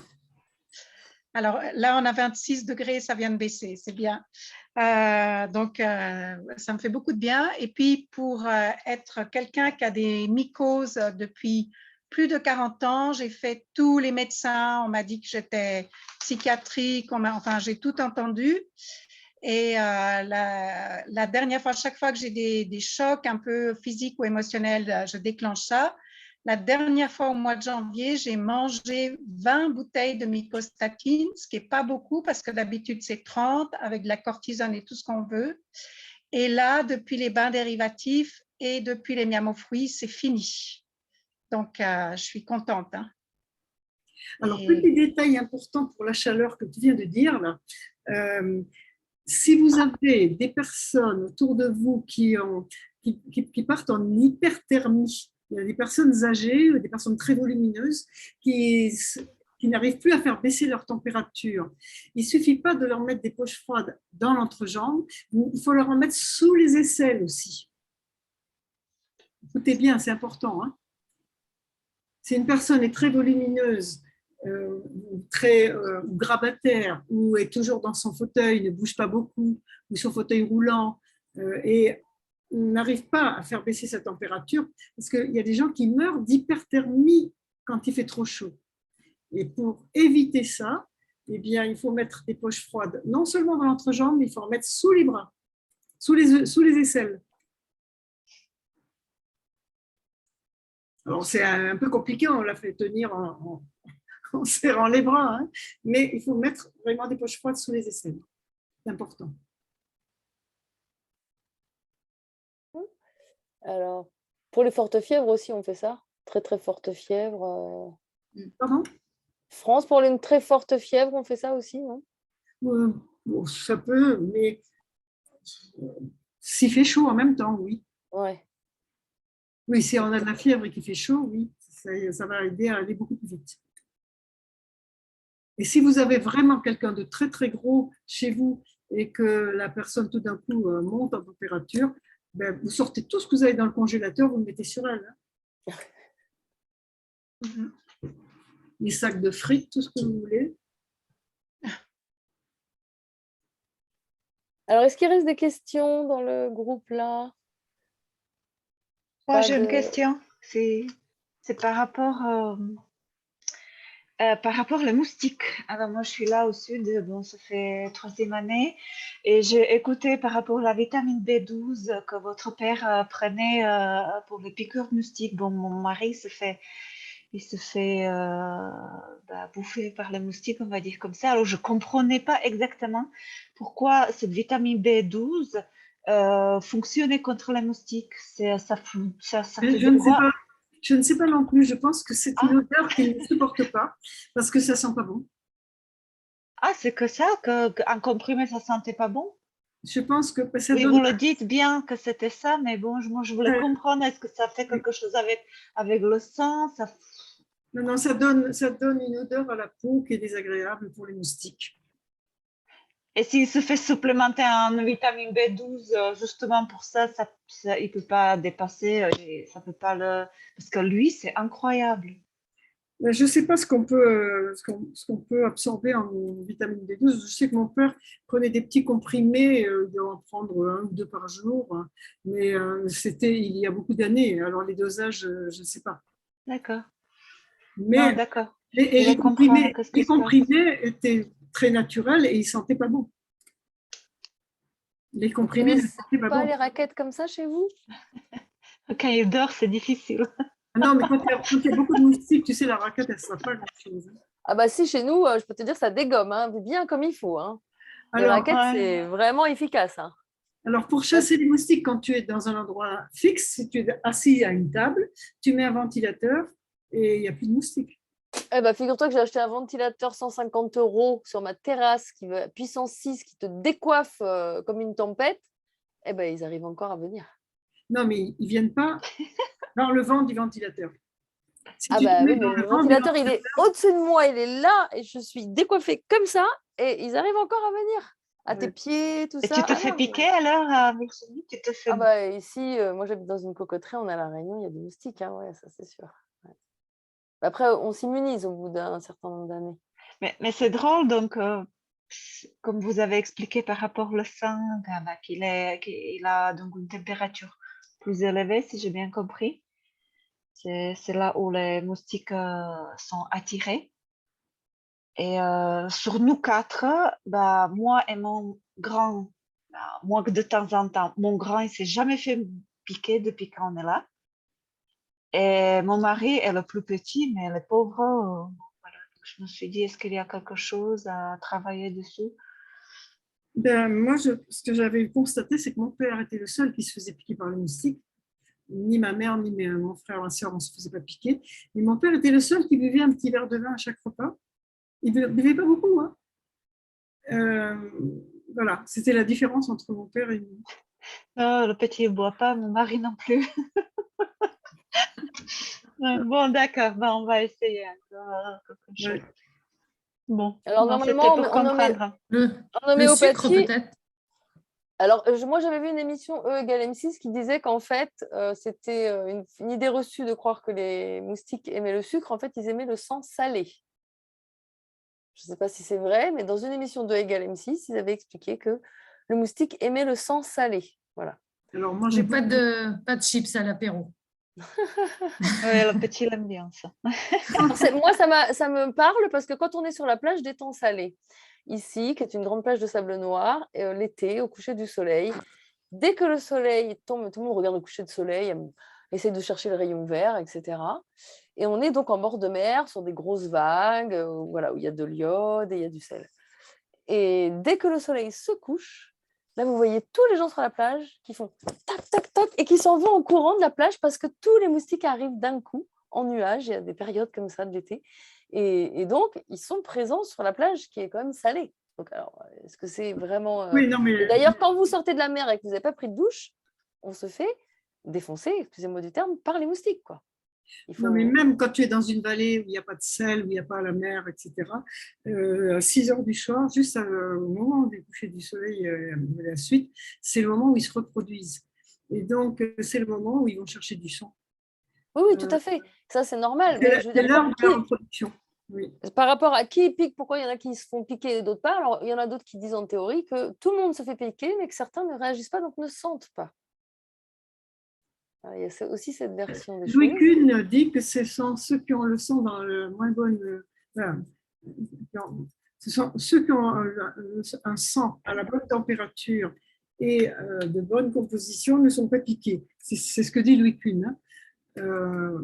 S13: Alors là, on a 26 degrés, ça vient de baisser, c'est bien. Donc, ça me fait beaucoup de bien. Et puis, pour être quelqu'un qui a des mycoses depuis plus de 40 ans, j'ai fait tous les médecins. On m'a dit que j'étais psychiatrique, enfin, j'ai tout entendu. Et la dernière fois, chaque fois que j'ai des chocs un peu physiques ou émotionnels, je déclenche ça. La dernière fois, au mois de janvier, j'ai mangé 20 bouteilles de mycostatine, ce qui n'est pas beaucoup parce que d'habitude, c'est 30 avec de la cortisone et tout ce qu'on veut. Et là, depuis les bains dérivatifs et depuis les miamofruits, c'est fini. Donc, je suis contente. Hein.
S3: Alors, petit détail important pour la chaleur que tu viens de dire, là. Si vous avez des personnes autour de vous qui partent en hyperthermie, il y a des personnes âgées, des personnes très volumineuses qui n'arrivent plus à faire baisser leur température. Il ne suffit pas de leur mettre des poches froides dans l'entrejambe, il faut leur en mettre sous les aisselles aussi. Écoutez bien, c'est important. Hein. Si une personne est très volumineuse, très grabataire, ou est toujours dans son fauteuil, ne bouge pas beaucoup, ou son fauteuil roulant, et n'arrive pas à faire baisser sa température, parce qu'il y a des gens qui meurent d'hyperthermie quand il fait trop chaud. Et pour éviter ça, eh bien, il faut mettre des poches froides, non seulement dans l'entrejambe, mais il faut en mettre sous les bras, sous les aisselles. Alors, c'est un peu compliqué, on l'a fait tenir en serrant les bras, hein, mais il faut mettre vraiment des poches froides sous les aisselles. C'est important.
S7: Alors, pour les fortes fièvres aussi, on fait ça. Très, très forte fièvre.
S3: Pardon?
S7: France, pour une très forte fièvre, on fait ça aussi, non?
S3: Bon, ça peut, mais s'il fait chaud en même temps, oui.
S7: Ouais.
S3: Oui, si on a de la fièvre et qu'il fait chaud, oui, ça va aider à aller beaucoup plus vite. Et si vous avez vraiment quelqu'un de très, très gros chez vous et que la personne, tout d'un coup, monte en température, ben, vous sortez tout ce que vous avez dans le congélateur, vous le mettez sur elle. Hein. Les sacs de frites, tout ce que vous voulez.
S7: Alors, est-ce qu'il reste des questions dans le groupe là?
S13: Moi, j'ai une question.
S6: C'est par rapport aux moustiques. Alors moi, je suis là au sud, bon, ça fait 3e année, et j'ai écouté par rapport à la vitamine B12 que votre père prenait pour les piqûres de moustiques. Bon, mon mari il se fait bouffer par les moustiques, on va dire comme ça. Alors, je ne comprenais pas exactement pourquoi cette vitamine B12 fonctionnait contre les moustiques. Ça
S3: Je ne sais pas non plus. Je pense que c'est une odeur qu'ils ne supportent pas parce que ça ne sent pas bon.
S6: Ah, c'est que ça, qu'un comprimé, ça ne sentait pas bon?
S3: Je pense que ça
S6: oui, vous le dites bien que c'était ça, mais bon, moi, je voulais comprendre. Est-ce que ça fait quelque chose avec le sang?
S3: Non, ça donne une odeur à la peau qui est désagréable pour les moustiques.
S6: Et s'il se fait supplémenter en vitamine B12, justement pour ça, il ne peut pas dépasser, ça peut pas parce que lui, c'est incroyable.
S3: Je ne sais pas ce qu'on peut absorber en vitamine B12. Je sais que mon père prenait des petits comprimés, il doit en prendre 1 ou 2 par jour, mais c'était il y a beaucoup d'années. Alors les dosages, je ne sais pas.
S6: D'accord.
S3: Mais
S6: d'accord.
S3: Les comprimés étaient très naturels et ils ne sentaient pas bon. Les comprimés ne sentaient pas bon.
S7: Les raquettes comme ça chez vous?
S6: Quand il dort, c'est difficile.
S3: Non, mais quand il y a beaucoup de moustiques, tu sais, la raquette, elle ne sera pas grand-chose.
S7: Ah bah si, chez nous, je peux te dire, ça dégomme, hein, bien comme il faut. Hein. Les raquettes, c'est vraiment efficace. Hein.
S3: Alors, pour chasser les moustiques, quand tu es dans un endroit fixe, si tu es assis à une table, tu mets un ventilateur et il n'y a plus de moustiques.
S7: Eh ben, figure-toi que j'ai acheté un ventilateur 150 € sur ma terrasse qui veut puissance 6, qui te décoiffe comme une tempête. Eh ben, ils arrivent encore à venir.
S3: Non, mais ils ne viennent pas dans le vent du ventilateur.
S7: Si oui, mais le ventilateur, il est au-dessus de moi, il est là, et je suis décoiffée comme ça, et ils arrivent encore à venir. À tes pieds, tout
S6: Et
S7: ça.
S6: tu te fais piquer alors, Virginie? Tu te fais...
S7: Ah bah ici, moi j'habite dans une cocoterie, on est à La Réunion, il y a des moustiques, hein, ouais, ça c'est sûr. Ouais. Après, on s'immunise au bout d'un certain nombre d'années.
S6: Mais c'est drôle, donc, comme vous avez expliqué par rapport au sang, qu'il a donc une température plus élevée, si j'ai bien compris. C'est là où les moustiques sont attirés. Et sur nous quatre, bah, moi et mon grand, moi de temps en temps, mon grand, il s'est jamais fait piquer depuis qu'on est là. Et mon mari est le plus petit, mais le pauvre, voilà. Donc, je me suis dit, est-ce qu'il y a quelque chose à travailler dessus?
S3: Ben, moi, ce que j'avais constaté, c'est que mon père était le seul qui se faisait piquer par les moustiques. Ni ma mère, ni mon frère ou ma soeur, on ne se faisait pas piquer. Mais mon père était le seul qui buvait un petit verre de vin à chaque repas. Il ne buvait pas beaucoup. Hein. Voilà, c'était la différence entre mon père et nous.
S6: Non, le petit ne boit pas, mon mari non plus. Bon, d'accord, ben, on va essayer encore quelque chose. Bon,
S7: alors normalement, en homéopathie, alors moi j'avais vu une émission E égale M6 qui disait qu'en fait c'était une idée reçue de croire que les moustiques aimaient le sucre. En fait, ils aimaient le sang salé. Je ne sais pas si c'est vrai, mais dans une émission de E égale M6, ils avaient expliqué que le moustique aimait le sang salé. Voilà.
S2: Alors moi j'ai pas de chips à l'apéro.
S6: Ouais, le petit l'aime bien ça.
S7: Moi, ça me parle parce que quand on est sur la plage des temps salés, ici, qui est une grande plage de sable noir, l'été, au coucher du soleil, dès que le soleil tombe, tout le monde regarde le coucher de soleil, essaie de chercher le rayon vert, etc. Et on est donc en bord de mer, sur des grosses vagues, voilà, où il y a de l'iode et il y a du sel. Et dès que le soleil se couche, là, vous voyez tous les gens sur la plage qui font tac, tac, tac, et qui s'en vont en courant de la plage parce que tous les moustiques arrivent d'un coup en nuage. Il y a des périodes comme ça de l'été. Et donc, ils sont présents sur la plage qui est quand même salée. Donc, alors, est-ce que c'est vraiment...
S3: Oui, non, mais...
S7: D'ailleurs, quand vous sortez de la mer et que vous n'avez pas pris de douche, on se fait défoncer, excusez-moi du terme, par les moustiques, quoi.
S3: Non, mais même quand tu es dans une vallée où il n'y a pas de sel, où il n'y a pas la mer, etc., à 6 heures du soir, juste au moment du coucher du soleil et la suite, c'est le moment où ils se reproduisent. Et donc, c'est le moment où ils vont chercher du sang.
S7: Oui, tout à fait. Ça, c'est normal.
S3: C'est l'heure de la reproduction. Oui.
S7: Par rapport à qui pique, pourquoi il y en a qui se font piquer et d'autres pas. Alors, il y en a d'autres qui disent en théorie que tout le monde se fait piquer, mais que certains ne réagissent pas, donc ne sentent pas. Il y a aussi cette version des
S3: Louis
S7: choses.
S3: Kuhn dit que ce sont ceux qui ont le sang dans le moins bonne... ce sont ceux qui ont un sang à la bonne température et de bonne composition ne sont pas piqués. C'est ce que dit Louis Kuhn. Hein.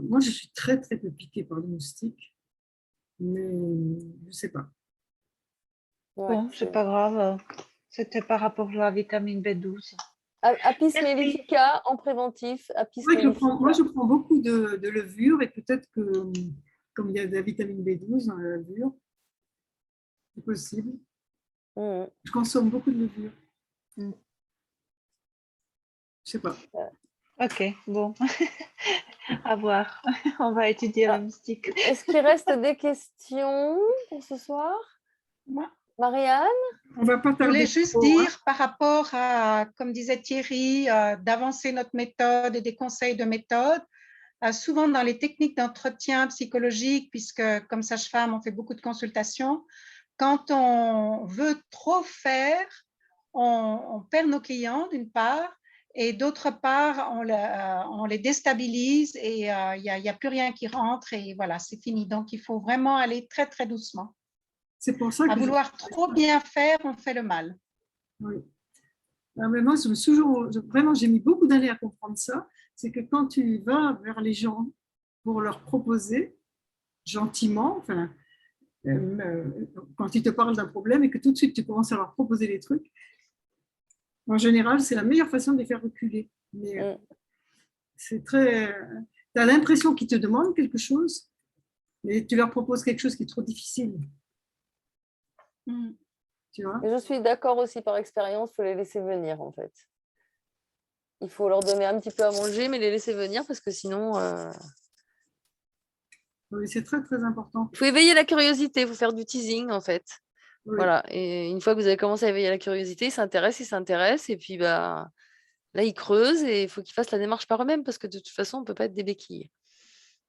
S3: Moi, je suis très, très peu piquée par les moustiques, mais je ne sais pas.
S7: Ouais,
S6: bon, c'est pas grave. C'était par rapport à la vitamine B12.
S7: Apis mellifica en préventif.
S3: Moi, je prends beaucoup de levure et peut-être que, comme il y a de la vitamine B12 dans la levure, c'est possible. Je consomme beaucoup de levure. Je ne sais pas.
S6: Ok, bon. À voir. On va étudier la mystique.
S7: Est-ce qu'il reste des questions pour ce soir? Marianne?
S3: On va pas
S13: Je voulais juste dire par rapport à, comme disait Thierry, d'avancer notre méthode et des conseils de méthode. Souvent dans les techniques d'entretien psychologique, puisque comme sage-femme, on fait beaucoup de consultations, quand on veut trop faire, on perd nos clients d'une part, et d'autre part, on les déstabilise et il n'y a plus rien qui rentre et voilà, c'est fini. Donc, il faut vraiment aller très, très doucement.
S3: C'est pour ça que
S13: à vouloir trop bien faire, on fait le mal.
S3: Oui. Alors, mais moi, vraiment, j'ai mis beaucoup d'années à comprendre ça. C'est que quand tu vas vers les gens pour leur proposer gentiment, enfin, quand ils te parlent d'un problème et que tout de suite tu commences à leur proposer des trucs, en général, c'est la meilleure façon de les faire reculer. Mais c'est très. Tu as l'impression qu'ils te demandent quelque chose, mais tu leur proposes quelque chose qui est trop difficile. Tu vois?
S7: Je suis d'accord aussi par expérience, il faut les laisser venir en fait. Il faut leur donner un petit peu à manger, mais les laisser venir parce que sinon...
S3: Oui, c'est très très important.
S7: Il faut éveiller la curiosité, il faut faire du teasing en fait.
S3: Oui.
S7: Voilà, et une fois que vous avez commencé à éveiller la curiosité, ils s'intéressent, et puis bah, là, ils creusent et il faut qu'ils fassent la démarche par eux-mêmes parce que de toute façon, on ne peut pas être des béquilles.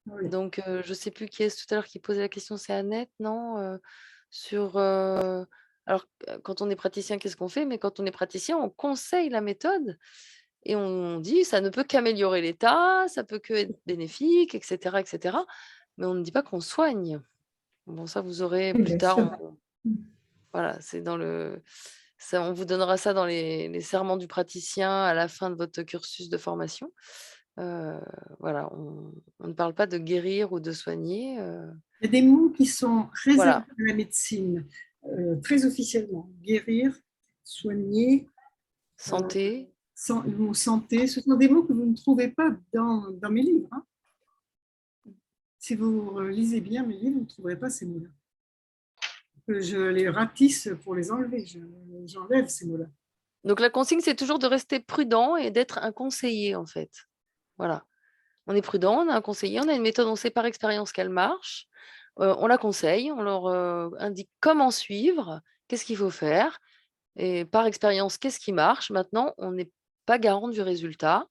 S3: Oui.
S7: Donc, je ne sais plus qui est-ce tout à l'heure qui posait la question, c'est Annette, non? Sur, alors, quand on est praticien, qu'est-ce qu'on fait? Mais quand on est praticien, on conseille la méthode et on dit ça ne peut qu'améliorer l'état, ça peut que être bénéfique, etc., etc. Mais on ne dit pas qu'on soigne. Bon, ça, vous aurez
S2: Oui,
S7: plus
S2: bien
S7: tard.
S2: sûr.
S7: Voilà, c'est dans le. Ça, on vous donnera ça dans les serments du praticien à la fin de votre cursus de formation. Voilà, on ne parle pas de guérir ou de soigner.
S3: Il y a des mots qui sont réservés
S7: Voilà.
S3: à la médecine, très officiellement. Guérir, soigner,
S7: Santé.
S3: le mot santé, ce sont des mots que vous ne trouvez pas dans mes livres. Hein. Si vous lisez bien mes livres, vous ne trouverez pas ces mots-là. Je les ratisse pour les enlever, j'enlève ces mots-là.
S7: Donc la consigne, c'est toujours de rester prudent et d'être un conseiller, en fait. Voilà. On est prudent, on a un conseiller, on a une méthode, on sait par expérience qu'elle marche. On la conseille, on leur indique comment suivre, qu'est-ce qu'il faut faire. Et par expérience, qu'est-ce qui marche? Maintenant, on n'est pas garant du résultat.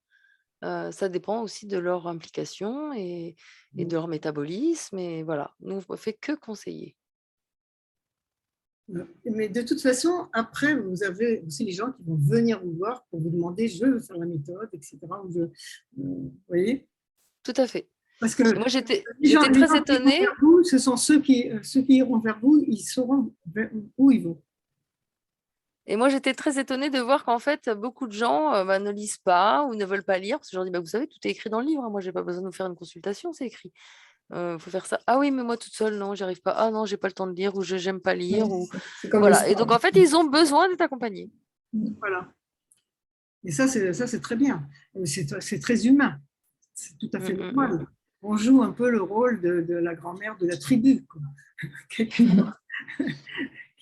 S7: Ça dépend aussi de leur implication et de leur métabolisme. Et voilà, nous, on ne fait que conseiller.
S3: Mais de toute façon, après, vous avez aussi les gens qui vont venir vous voir pour vous demander je veux faire la méthode, etc. Vous voyez?
S7: Tout à fait.
S3: Parce que
S7: moi, j'étais
S3: les gens
S7: très
S3: qui
S7: étonnée.
S3: iront vers vous, ce sont ceux qui iront vers vous, ils sauront où ils vont.
S7: Et moi, j'étais très étonnée de voir qu'en fait, beaucoup de gens ne lisent pas ou ne veulent pas lire. Parce que je leur dis, vous savez, tout est écrit dans le livre. Hein. Moi, je n'ai pas besoin de vous faire une consultation, c'est écrit. Il faut faire ça. Ah oui, mais moi, toute seule, non, j'y arrive pas. Ah non, j'ai pas le temps de lire ou je n'aime pas lire.
S2: Oui,
S7: Ou...
S2: c'est comme
S7: Voilà.
S2: le
S7: Et donc,
S2: sport.
S7: en fait, ils ont besoin d'être accompagnés.
S3: Voilà. Et ça, c'est très bien. C'est très humain. C'est tout à fait normal. On joue un peu le rôle de la grand-mère de la tribu. Quoi.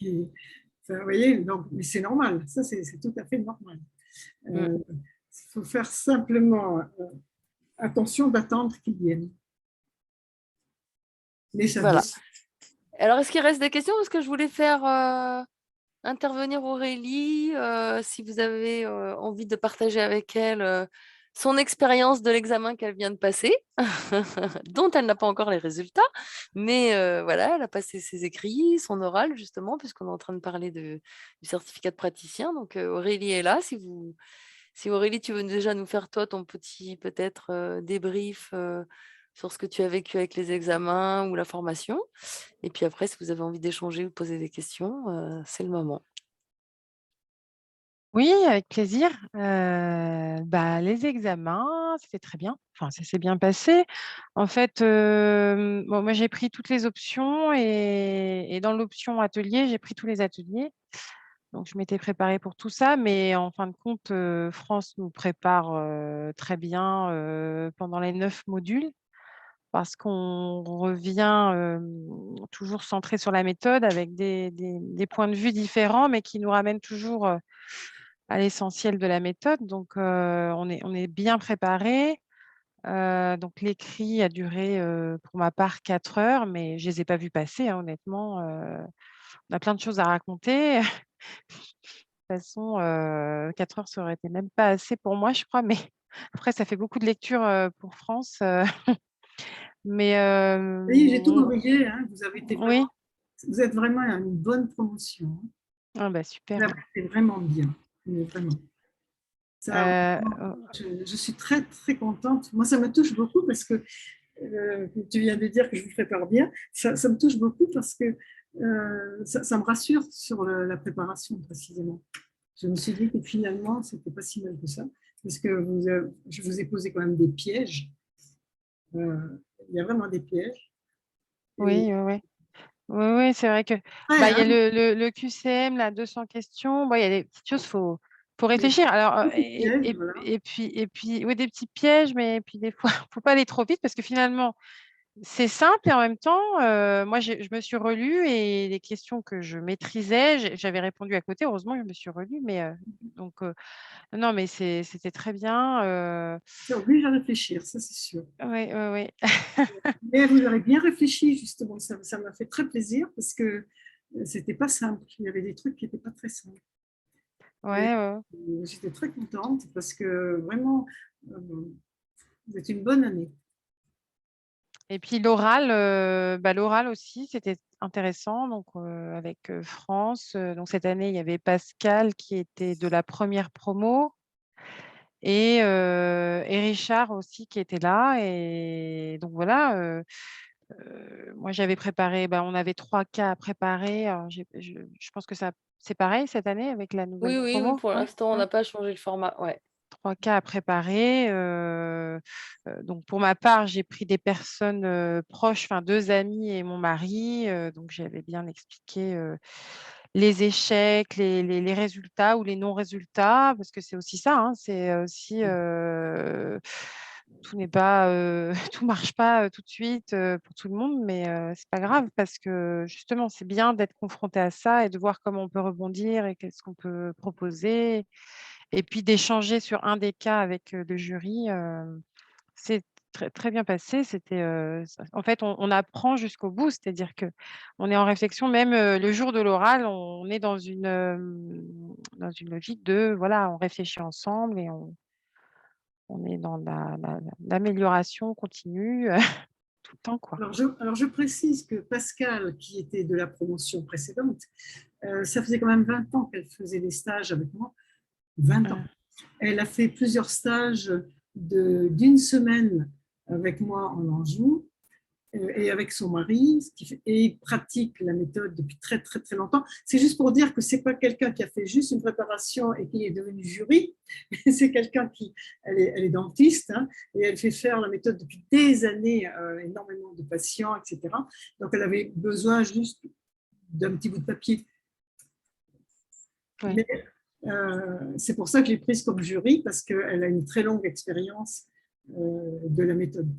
S3: Vous voyez, donc, mais c'est normal. Ça, c'est tout à fait normal. Il faut faire simplement attention d'attendre qu'ils viennent. Mais ça
S7: voilà. Alors, est-ce qu'il reste des questions? Parce que je voulais faire intervenir Aurélie, si vous avez envie de partager avec elle son expérience de l'examen qu'elle vient de passer, dont elle n'a pas encore les résultats, mais voilà, elle a passé ses écrits, son oral, justement, puisqu'on est en train de parler du certificat de praticien. Donc, Aurélie est là. Si Aurélie, tu veux déjà nous faire, toi, ton petit, peut-être, débrief sur ce que tu as vécu avec les examens ou la formation. Et puis après, si vous avez envie d'échanger ou de poser des questions, c'est le moment.
S14: Oui, avec plaisir. Les examens, c'était très bien. Enfin, ça s'est bien passé. En fait, moi, j'ai pris toutes les options et dans l'option atelier, j'ai pris tous les ateliers. Donc, je m'étais préparée pour tout ça. Mais en fin de compte, France nous prépare très bien pendant les 9 modules parce qu'on revient toujours centré sur la méthode avec des points de vue différents, mais qui nous ramènent toujours à l'essentiel de la méthode. Donc, on est bien préparé. Donc, l'écrit a duré, pour ma part, 4 heures, mais je ne les ai pas vus passer, hein, honnêtement. On a plein de choses à raconter. De toute façon, 4 heures, ça aurait été même pas assez pour moi, je crois. Mais après, ça fait beaucoup de lecture pour France. Mais
S3: oui, j'ai tout corrigé. Hein. Vous avez été
S14: oui.
S3: Vous êtes vraiment à une bonne promotion.
S14: Ah bah super.
S3: C'est vraiment bien. Vraiment. Ça, je suis très, très contente. Moi, ça me touche beaucoup parce que tu viens de dire que je vous prépare bien. Ça me touche beaucoup parce que ça me rassure sur la préparation, précisément. Je me suis dit que finalement, ce n'était pas si mal que ça. Parce que je vous ai posé quand même des pièges. Il y a vraiment des pièges.
S14: Oui, oui, c'est vrai que il y a le QCM, là, 200 questions. Il y a des petites choses, faut réfléchir. Alors, et puis, oui, des petits pièges, mais puis des fois, faut pas aller trop vite parce que finalement, c'est simple et en même temps, moi, je me suis relue et les questions que je maîtrisais, j'avais répondu à côté. Heureusement que je me suis relue, mais donc non, mais c'était très bien.
S3: Ça oblige à réfléchir, ça c'est sûr.
S14: Oui.
S3: Mais vous aurez bien réfléchi, justement. Ça m'a fait très plaisir parce que c'était pas simple. Il y avait des trucs qui n'étaient pas très simples.
S14: Ouais, ouais.
S3: J'étais très contente parce que vraiment, c'est une bonne année.
S14: Et puis l'oral, l'oral aussi, c'était intéressant. Donc, avec France, donc cette année, il y avait Pascal qui était de la première promo et Richard aussi qui était là. Et donc voilà, moi j'avais préparé, on avait 3 cas à préparer. Alors, je pense que ça, c'est pareil cette année avec la nouvelle
S7: Oui, oui, oui,
S14: promo.
S7: pour
S14: Ouais,
S7: l'instant, on
S14: ouais.
S7: n'a pas changé le format. Ouais.
S14: 3 cas à préparer. Donc, pour ma part, j'ai pris des personnes proches, enfin 2 amis et mon mari. Donc, j'avais bien expliqué les échecs, les résultats ou les non-résultats, parce que c'est aussi ça, hein, c'est aussi tout n'est pas, tout marche pas tout de suite pour tout le monde, mais c'est pas grave parce que justement, c'est bien d'être confronté à ça et de voir comment on peut rebondir et qu'est-ce qu'on peut proposer. Et puis d'échanger sur un des cas avec le jury, c'est très, très bien passé. C'était, en fait, on apprend jusqu'au bout, c'est-à-dire que on est en réflexion, même le jour de l'oral, on est dans une logique de, voilà, on réfléchit ensemble et on est dans l'amélioration continue tout le temps, quoi.
S3: Alors je précise que Pascal, qui était de la promotion précédente, ça faisait quand même 20 ans qu'elle faisait des stages avec moi. 20 ans. Elle a fait plusieurs stages d'une semaine avec moi en Anjou et avec son mari, et il pratique la méthode depuis très très très longtemps. C'est juste pour dire que c'est pas quelqu'un qui a fait juste une préparation et qui est devenu jury, c'est quelqu'un qui, elle est dentiste, hein, et elle fait faire la méthode depuis des années, énormément de patients, etc. Donc elle avait besoin juste d'un petit bout de papier.
S14: Oui.
S3: Mais c'est pour ça que je l'ai prise comme jury, parce qu'elle a une très longue expérience de la méthode.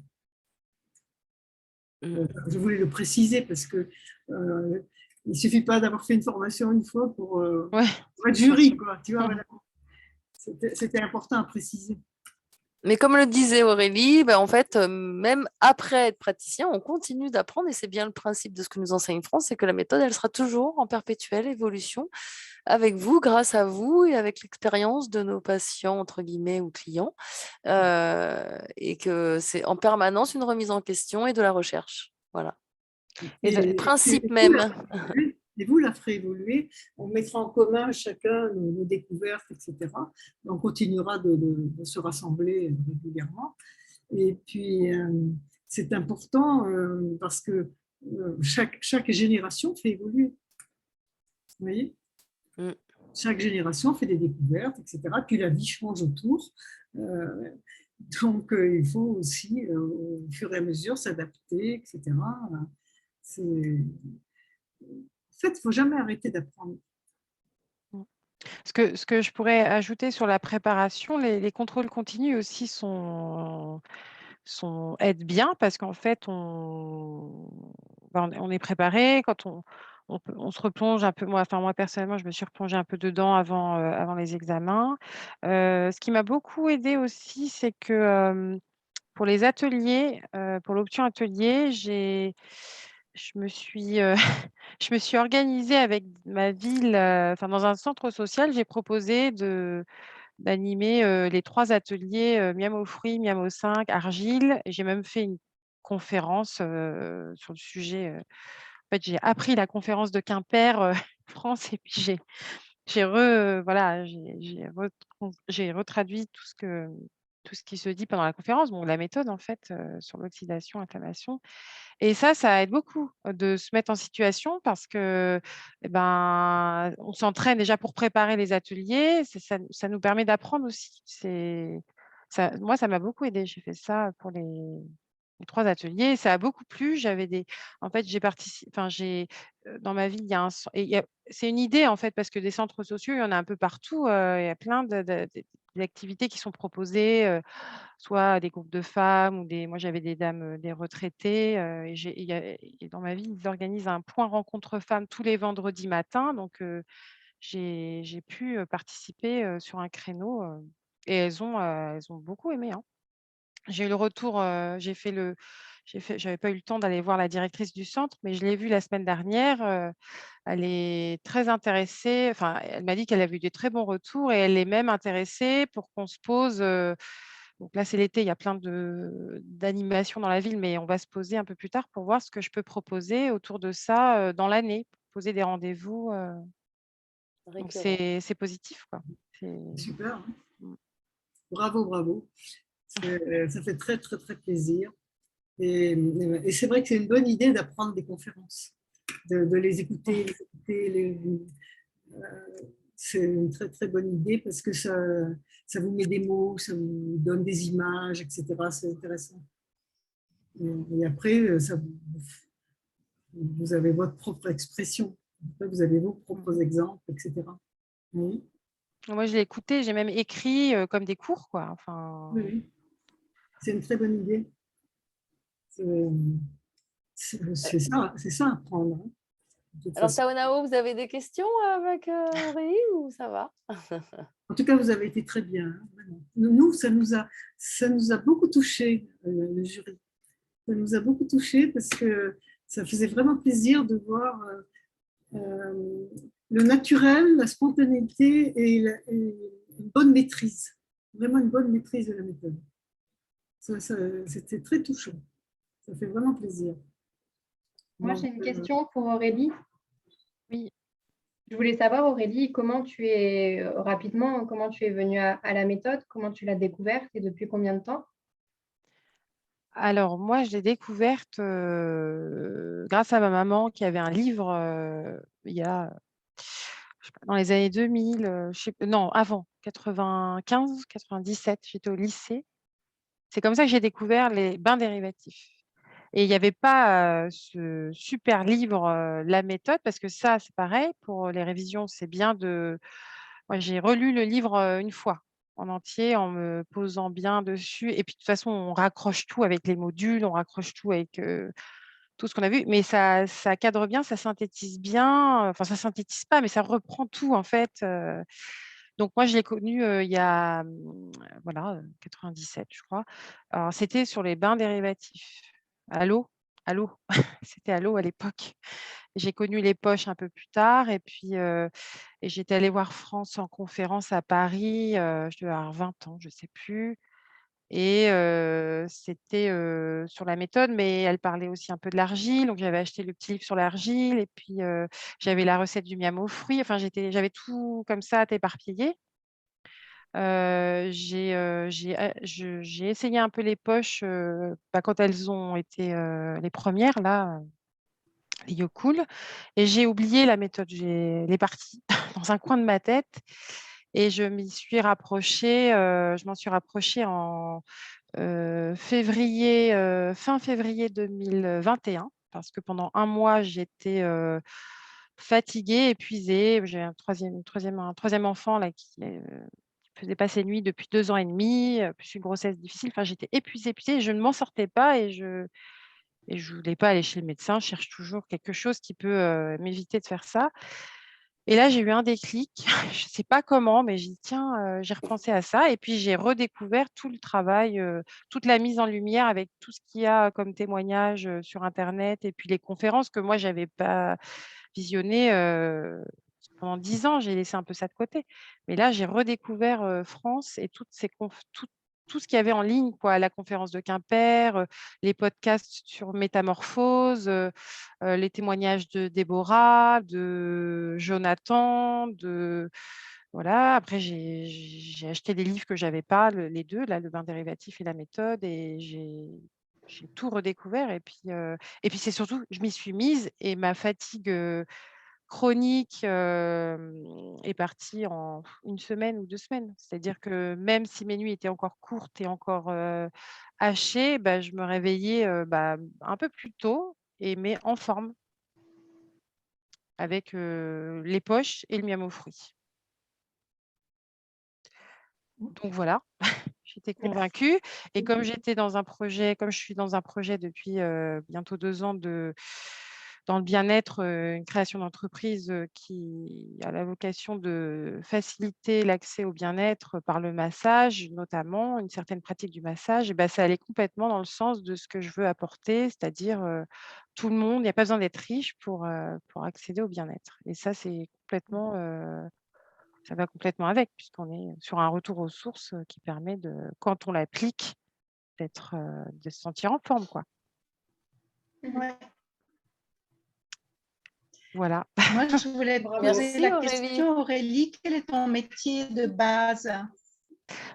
S3: Je voulais le préciser parce que il ne suffit pas d'avoir fait une formation une fois pour être jury, quoi. Tu vois, voilà. C'était important à préciser.
S7: Mais comme le disait Aurélie, en fait, même après être praticien, on continue d'apprendre et c'est bien le principe de ce que nous enseigne France, c'est que la méthode, elle sera toujours en perpétuelle évolution avec vous, grâce à vous et avec l'expérience de nos patients, entre guillemets, ou clients, et que c'est en permanence une remise en question et de la recherche. Voilà. Et le principe même.
S3: Et vous la ferez évoluer, on mettra en commun chacun nos découvertes, etc. On continuera de se rassembler régulièrement. Et puis, c'est important parce que chaque génération fait évoluer. Vous voyez ? Chaque génération fait des découvertes, etc. Puis la vie change autour. Donc, il faut aussi, au fur et à mesure, s'adapter, etc. En fait, il ne faut jamais arrêter d'apprendre.
S14: Ce que je pourrais ajouter sur la préparation, les contrôles continus aussi aident bien parce qu'en fait, on est préparé. Quand on se replonge un peu, moi personnellement, je me suis replongée un peu dedans avant les examens. Ce qui m'a beaucoup aidée aussi, c'est que pour les ateliers, pour l'option atelier, je me suis, je me suis organisée avec ma ville, dans un centre social, j'ai proposé d'animer les 3 ateliers, miam aux fruits, miam aux 5, argile. Et j'ai même fait une conférence sur le sujet. En fait, j'ai appris la conférence de Quimper, France, et puis j'ai retraduit tout ce qui se dit pendant la conférence, la méthode en fait sur l'oxydation, inflammation. Et ça aide beaucoup de se mettre en situation parce que on s'entraîne déjà pour préparer les ateliers. Ça nous permet d'apprendre aussi. Moi, ça m'a beaucoup aidé. J'ai fait ça pour les 3 ateliers. Ça a beaucoup plu. En fait, j'ai participé. Enfin, dans ma ville, c'est une idée en fait parce que des centres sociaux, il y en a un peu partout. Il y a plein d'activités qui sont proposées, soit des groupes de femmes ou moi j'avais des dames, des retraitées, et dans ma ville, ils organisent un point rencontre femmes tous les vendredis matins. Donc j'ai pu participer sur un créneau, et elles ont beaucoup aimé, hein. J'ai eu le retour, j'avais pas eu le temps d'aller voir la directrice du centre, mais je l'ai vue la semaine dernière. Elle est très intéressée. Enfin, elle m'a dit qu'elle a vu des très bons retours et elle est même intéressée pour qu'on se pose. Donc là, c'est l'été, il y a plein d'animations dans la ville, mais on va se poser un peu plus tard pour voir ce que je peux proposer autour de ça dans l'année, poser des rendez-vous. Donc c'est positif, quoi.
S3: Super. Hein.
S14: Mm.
S3: Bravo, bravo. Ça fait très, très, très plaisir. Et c'est vrai que c'est une bonne idée d'apprendre des conférences, de les écouter. C'est une très, très bonne idée parce que ça vous met des mots, ça vous donne des images, etc. C'est intéressant. Et après, vous avez votre propre expression. Après, vous avez vos propres exemples, etc. Oui.
S14: Moi, je l'ai écouté, j'ai même écrit comme des cours, quoi. Enfin...
S3: Oui. C'est une très bonne idée. C'est ça apprendre. Hein.
S7: Alors, Taonao, vous avez des questions avec Aurélie ou ça va?
S3: En tout cas, vous avez été très bien. Hein, nous, ça nous a beaucoup touché, le jury. Ça nous a beaucoup touché parce que ça faisait vraiment plaisir de voir le naturel, la spontanéité et une bonne maîtrise. Vraiment une bonne maîtrise de la méthode. C'était très touchant. Ça fait vraiment plaisir.
S15: Moi, j'ai une question pour Aurélie.
S14: Oui.
S15: Je voulais savoir, Aurélie, comment tu es venue à la méthode, comment tu l'as découverte et depuis combien de temps?
S14: Alors, moi, je l'ai découverte grâce à ma maman qui avait un livre il y a, je sais pas, dans les années 2000, non, avant, 95, 97, j'étais au lycée. C'est comme ça que j'ai découvert les bains dérivatifs. Et il n'y avait pas ce super livre, La méthode, parce que ça, c'est pareil, pour les révisions, c'est bien de... Moi, j'ai relu le livre une fois en entier, en me posant bien dessus. Et puis, de toute façon, on raccroche tout avec les modules, on raccroche tout avec tout ce qu'on a vu. Mais ça cadre bien, ça synthétise bien. Enfin, ça synthétise pas, mais ça reprend tout, en fait. Donc, moi, je l'ai connu il y a, voilà, 97, je crois. Alors, c'était sur les bains dérivatifs. À l'eau, c'était à l'eau à l'époque. J'ai connu les poches un peu plus tard et puis et j'étais allée voir France en conférence à Paris, je devais avoir 20 ans, je ne sais plus. Et c'était sur la méthode, mais elle parlait aussi un peu de l'argile. Donc j'avais acheté le petit livre sur l'argile et puis j'avais la recette du miam aux fruits. Enfin, j'avais tout comme ça éparpillé. J'ai essayé un peu les poches quand elles ont été les premières, là, les Yocool, et j'ai oublié la méthode. Elle est partie dans un coin de ma tête et je m'y suis rapprochée. Je m'en suis rapprochée en fin février 2021, parce que pendant un mois, j'étais fatiguée, épuisée. J'ai un troisième enfant là, qui faisait pas ses nuits depuis 2 ans et demi, plus une grossesse difficile. Enfin, j'étais épuisée, épuisée, je ne m'en sortais pas et je voulais pas aller chez le médecin. Je cherche toujours quelque chose qui peut m'éviter de faire ça. Et là, j'ai eu un déclic. Je ne sais pas comment, mais j'ai dit, tiens, j'ai repensé à ça. Et puis, j'ai redécouvert tout le travail, toute la mise en lumière avec tout ce qu'il y a comme témoignage sur Internet et puis les conférences que moi, je n'avais pas visionnées pendant 10 ans. J'ai laissé un peu ça de côté. Mais là, j'ai redécouvert France et toutes ces tout ce qu'il y avait en ligne, quoi, la conférence de Quimper, les podcasts sur Métamorphose, les témoignages de Déborah, de Jonathan, voilà. Après, j'ai acheté des livres que je n'avais pas, les deux, là, le bain dérivatif et la méthode, et j'ai tout redécouvert. Et puis c'est surtout, je m'y suis mise et ma fatigue chronique est partie en 1 semaine ou 2 semaines. C'est-à-dire que même si mes nuits étaient encore courtes et encore hachées, bah, je me réveillais un peu plus tôt, mais en forme, avec les poches et le miam aux fruits. Donc voilà, j'étais convaincue. Et comme j'étais dans un projet, comme je suis dans un projet depuis bientôt 2 ans dans le bien-être, une création d'entreprise qui a la vocation de faciliter l'accès au bien-être par le massage, notamment une certaine pratique du massage, et ben, ça allait complètement dans le sens de ce que je veux apporter, c'est-à-dire tout le monde, il n'y a pas besoin d'être riche pour accéder au bien-être. Et ça, c'est complètement, ça va complètement avec, puisqu'on est sur un retour aux sources qui permet de, quand on l'applique, de se sentir en forme, quoi.
S13: Ouais.
S14: Voilà.
S13: Moi, je voulais te poser la question, Aurélie, quel est ton métier de base?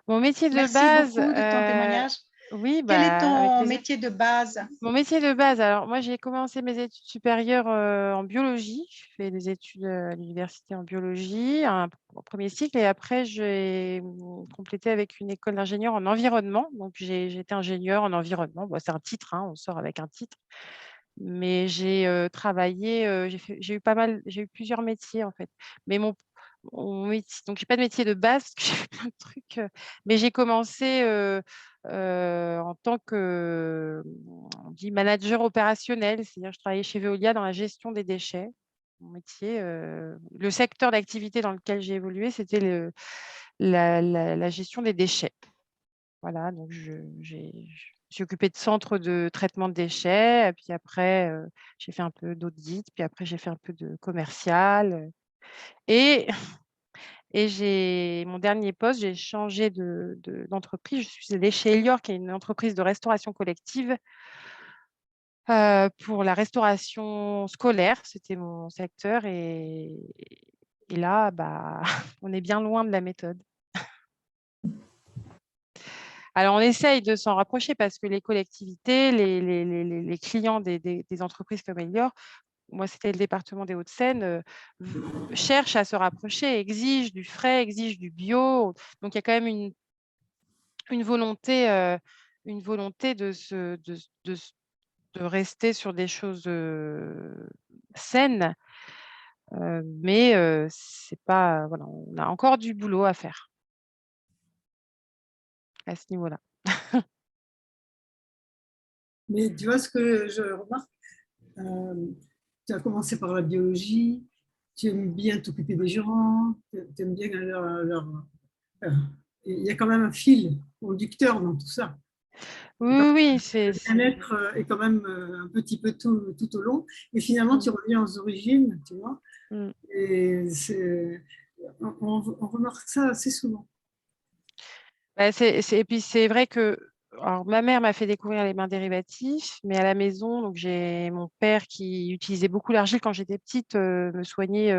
S14: Mon métier de
S13: Merci
S14: base,
S13: beaucoup de ton témoignage.
S14: oui,
S13: Quel est
S14: avec
S13: ton
S14: plaisir.
S13: métier de base?
S14: Mon métier de base, alors moi, j'ai commencé mes études supérieures en biologie. Je fais des études à l'université en biologie, un premier cycle, et après, j'ai complété avec une école d'ingénieur en environnement. Donc, j'ai été ingénieur en environnement. Bon, c'est un titre, hein, on sort avec un titre. Mais j'ai travaillé, j'ai eu plusieurs métiers en fait. Mais mon métier, donc j'ai pas de métier de base parce que j'ai fait plein de trucs, mais j'ai commencé en tant que, on dit manager opérationnel, c'est-à-dire je travaillais chez Veolia dans la gestion des déchets. Mon métier, le secteur d'activité dans lequel j'ai évolué, c'était la gestion des déchets. Voilà, donc je me suis occupée de centres de traitement de déchets, et puis après, j'ai fait un peu d'audit, puis après, j'ai fait un peu de commercial. Et mon dernier poste, j'ai changé d'entreprise. Je suis allée chez Elior, qui est une entreprise de restauration collective pour la restauration scolaire. C'était mon secteur. Et là, bah, on est bien loin de la méthode. Alors, on essaye de s'en rapprocher parce que les collectivités, les clients des entreprises comme Elior, moi, c'était le département des Hauts-de-Seine, cherchent à se rapprocher, exigent du frais, exigent du bio. Donc, il y a quand même une volonté de rester sur des choses saines. Mais c'est pas, voilà, on a encore du boulot à faire à ce niveau-là.
S3: Mais tu vois ce que je remarque, tu as commencé par la biologie, tu aimes bien t'occuper des gens, tu aimes bien il y a quand même un fil conducteur dans tout ça.
S14: Oui,
S3: le bien-être est quand même un petit peu tout au long, et finalement tu reviens aux origines, tu vois. Et on remarque ça assez souvent.
S14: Et puis c'est vrai que alors, ma mère m'a fait découvrir les bains dérivatifs, mais à la maison, donc j'ai mon père qui utilisait beaucoup l'argile quand j'étais petite, me soignait.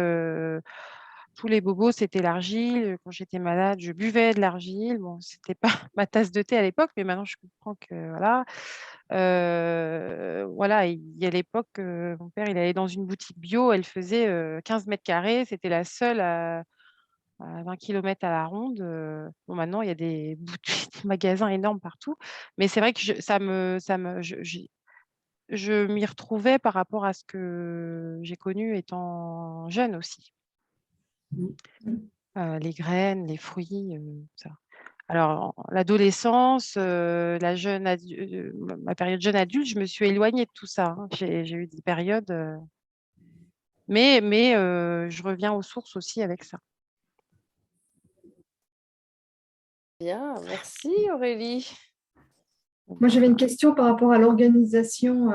S14: Tous les bobos, c'était l'argile. Quand j'étais malade, je buvais de l'argile. Bon, c'était pas ma tasse de thé à l'époque, mais maintenant je comprends que voilà. Voilà, il y a l'époque, mon père, il allait dans une boutique bio, elle faisait 15 mètres carrés, c'était la seule à 20 km à la ronde. Bon, maintenant, il y a des magasins énormes partout. Mais c'est vrai que je m'y retrouvais par rapport à ce que j'ai connu étant jeune aussi. Les graines, les fruits, ça. Alors, l'adolescence, ma période jeune adulte, je me suis éloignée de tout ça, hein. J'ai eu des périodes, mais je reviens aux sources aussi avec ça.
S7: Bien, merci Aurélie.
S10: Moi, j'avais une question par rapport à l'organisation,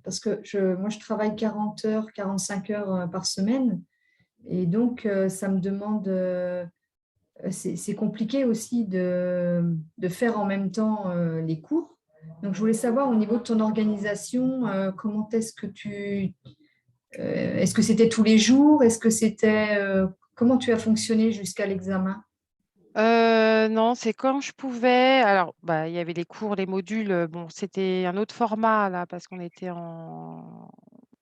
S10: parce que moi, je travaille 40 heures, 45 heures par semaine. Et donc, ça me demande, c'est compliqué aussi de faire en même temps les cours. Donc, je voulais savoir au niveau de ton organisation, comment est-ce que est-ce que c'était tous les jours? Est-ce que c'était, comment tu as fonctionné jusqu'à l'examen?
S14: Non, c'est quand je pouvais. Alors, bah, il y avait les cours, les modules. Bon, c'était un autre format là parce qu'on était en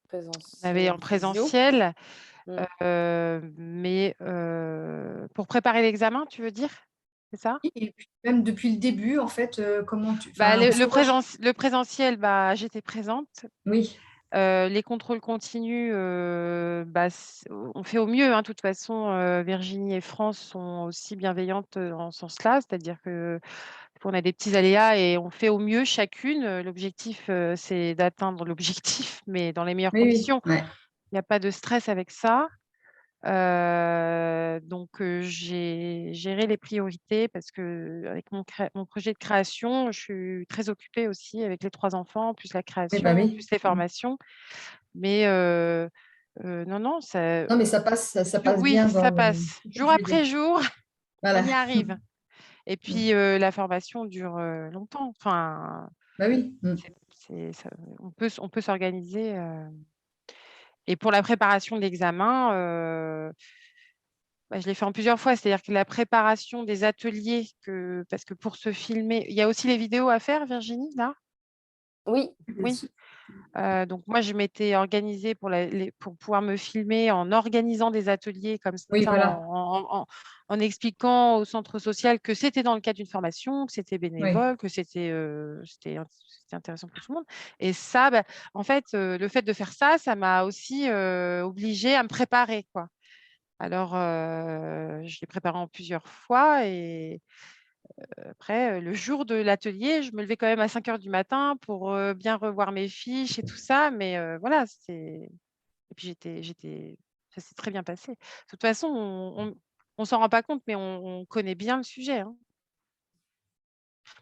S14: présentiel. Mais pour préparer l'examen, tu veux dire? C'est ça?
S10: Et puis même depuis le début, en fait, comment tu…
S14: Le présentiel, bah, j'étais présente.
S10: Oui.
S14: Les contrôles continus, on fait au mieux, hein. De toute façon, Virginie et France sont aussi bienveillantes dans ce sens-là, c'est-à-dire qu'on a des petits aléas et on fait au mieux chacune. L'objectif, c'est d'atteindre l'objectif, mais dans les meilleures
S10: Oui, oui,
S14: conditions.
S10: ouais.
S14: Il n'y a pas de stress avec ça. Donc, j'ai géré les priorités parce qu'avec mon projet de création, je suis très occupée aussi avec les 3 enfants, plus la
S10: Oui, bah
S14: création,
S10: oui.
S14: plus les formations. Mais non, ça,
S10: Non, mais ça passe
S14: oui,
S10: bien
S14: ça
S10: dans le...
S14: passe. Jour après jour,
S10: Voilà.
S14: on y arrive. Et puis, la formation dure longtemps. Enfin,
S10: Bah oui.
S14: on peut s'organiser. Et pour la préparation de l'examen, je l'ai fait en plusieurs fois. C'est-à-dire que la préparation des ateliers, parce que pour se filmer, il y a aussi les vidéos à faire, Virginie, là?
S7: Oui.
S14: Oui. Donc moi, je m'étais organisée pour pouvoir me filmer en organisant des ateliers comme
S10: Oui,
S14: ça,
S10: voilà.
S14: en expliquant au centre social que c'était dans le cadre d'une formation, que c'était bénévole, que c'était intéressant pour tout le monde. Et ça, en fait, le fait de faire ça, ça m'a aussi obligée à me préparer, quoi. Alors, je l'ai préparé en plusieurs fois et après, le jour de l'atelier, je me levais quand même à 5 heures du matin pour bien revoir mes fiches et tout ça. Mais voilà, et puis ça s'est très bien passé. De toute façon, on s'en rend pas compte, mais on connaît bien le sujet, hein.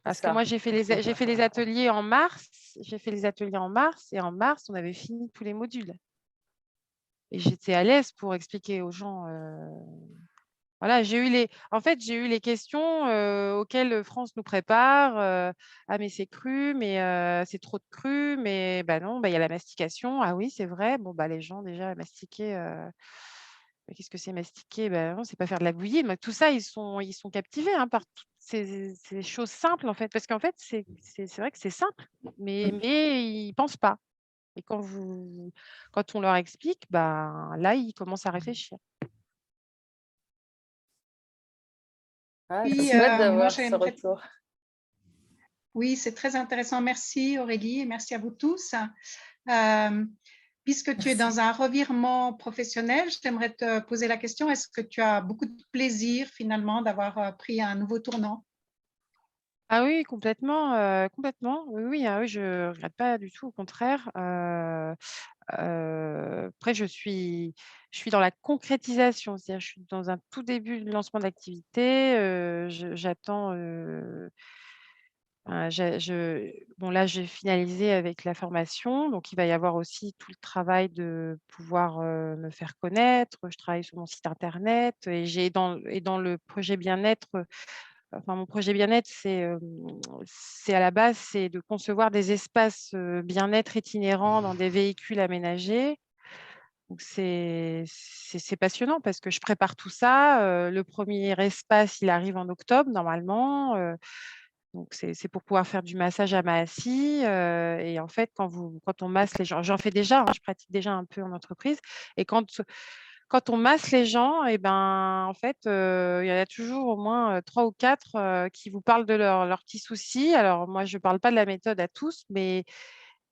S14: Parce que moi, j'ai fait les ateliers en mars. J'ai fait les ateliers en mars et en mars, on avait fini tous les modules. Et j'étais à l'aise pour expliquer aux gens. Voilà, j'ai eu les questions auxquelles France nous prépare. Ah, mais c'est cru, mais c'est trop de cru, mais non, il y a la mastication. Ah oui, c'est vrai. Bon, les gens déjà mastiquer. Mais qu'est-ce que c'est mastiquer? Non, c'est pas faire de la bouillie. Mais tout ça, ils sont captivés, hein, par toutes ces choses simples, en fait. Parce qu'en fait, c'est vrai que c'est simple, mais ils pensent pas. Et quand on leur explique, là, ils commencent à réfléchir.
S7: Ah,
S13: Oui,
S7: c'est chouette
S13: moi,
S7: d'avoir ce
S13: j'aimerais...
S7: retour.
S13: Oui, c'est très intéressant. Merci Aurélie et merci à vous tous. Puisque tu es dans un revirement professionnel, j'aimerais te poser la question, est-ce que tu as beaucoup de plaisir finalement d'avoir pris un nouveau tournant?
S14: Ah oui, complètement, complètement. Oui, oui, ah oui, je ne regrette pas du tout, au contraire. Après, je suis dans la concrétisation, c'est-à-dire je suis dans un tout début de lancement d'activité. J'attends. Bon, là, j'ai finalisé avec la formation, donc il va y avoir aussi tout le travail de pouvoir me faire connaître. Je travaille sur mon site internet et dans le projet bien-être. Enfin, mon projet bien-être, c'est à la base, c'est de concevoir des espaces bien-être itinérants dans des véhicules aménagés. Donc, c'est passionnant parce que je prépare tout ça. Le premier espace, il arrive en octobre normalement. Donc, c'est pour pouvoir faire du massage à Maassi. Et en fait, quand on masse les gens, j'en fais déjà, hein, je pratique déjà un peu en entreprise. Et quand on masse les gens, et en fait, il y en a toujours au moins 3 ou 4 qui vous parlent de leurs petits soucis. Alors, moi, je ne parle pas de la méthode à tous, mais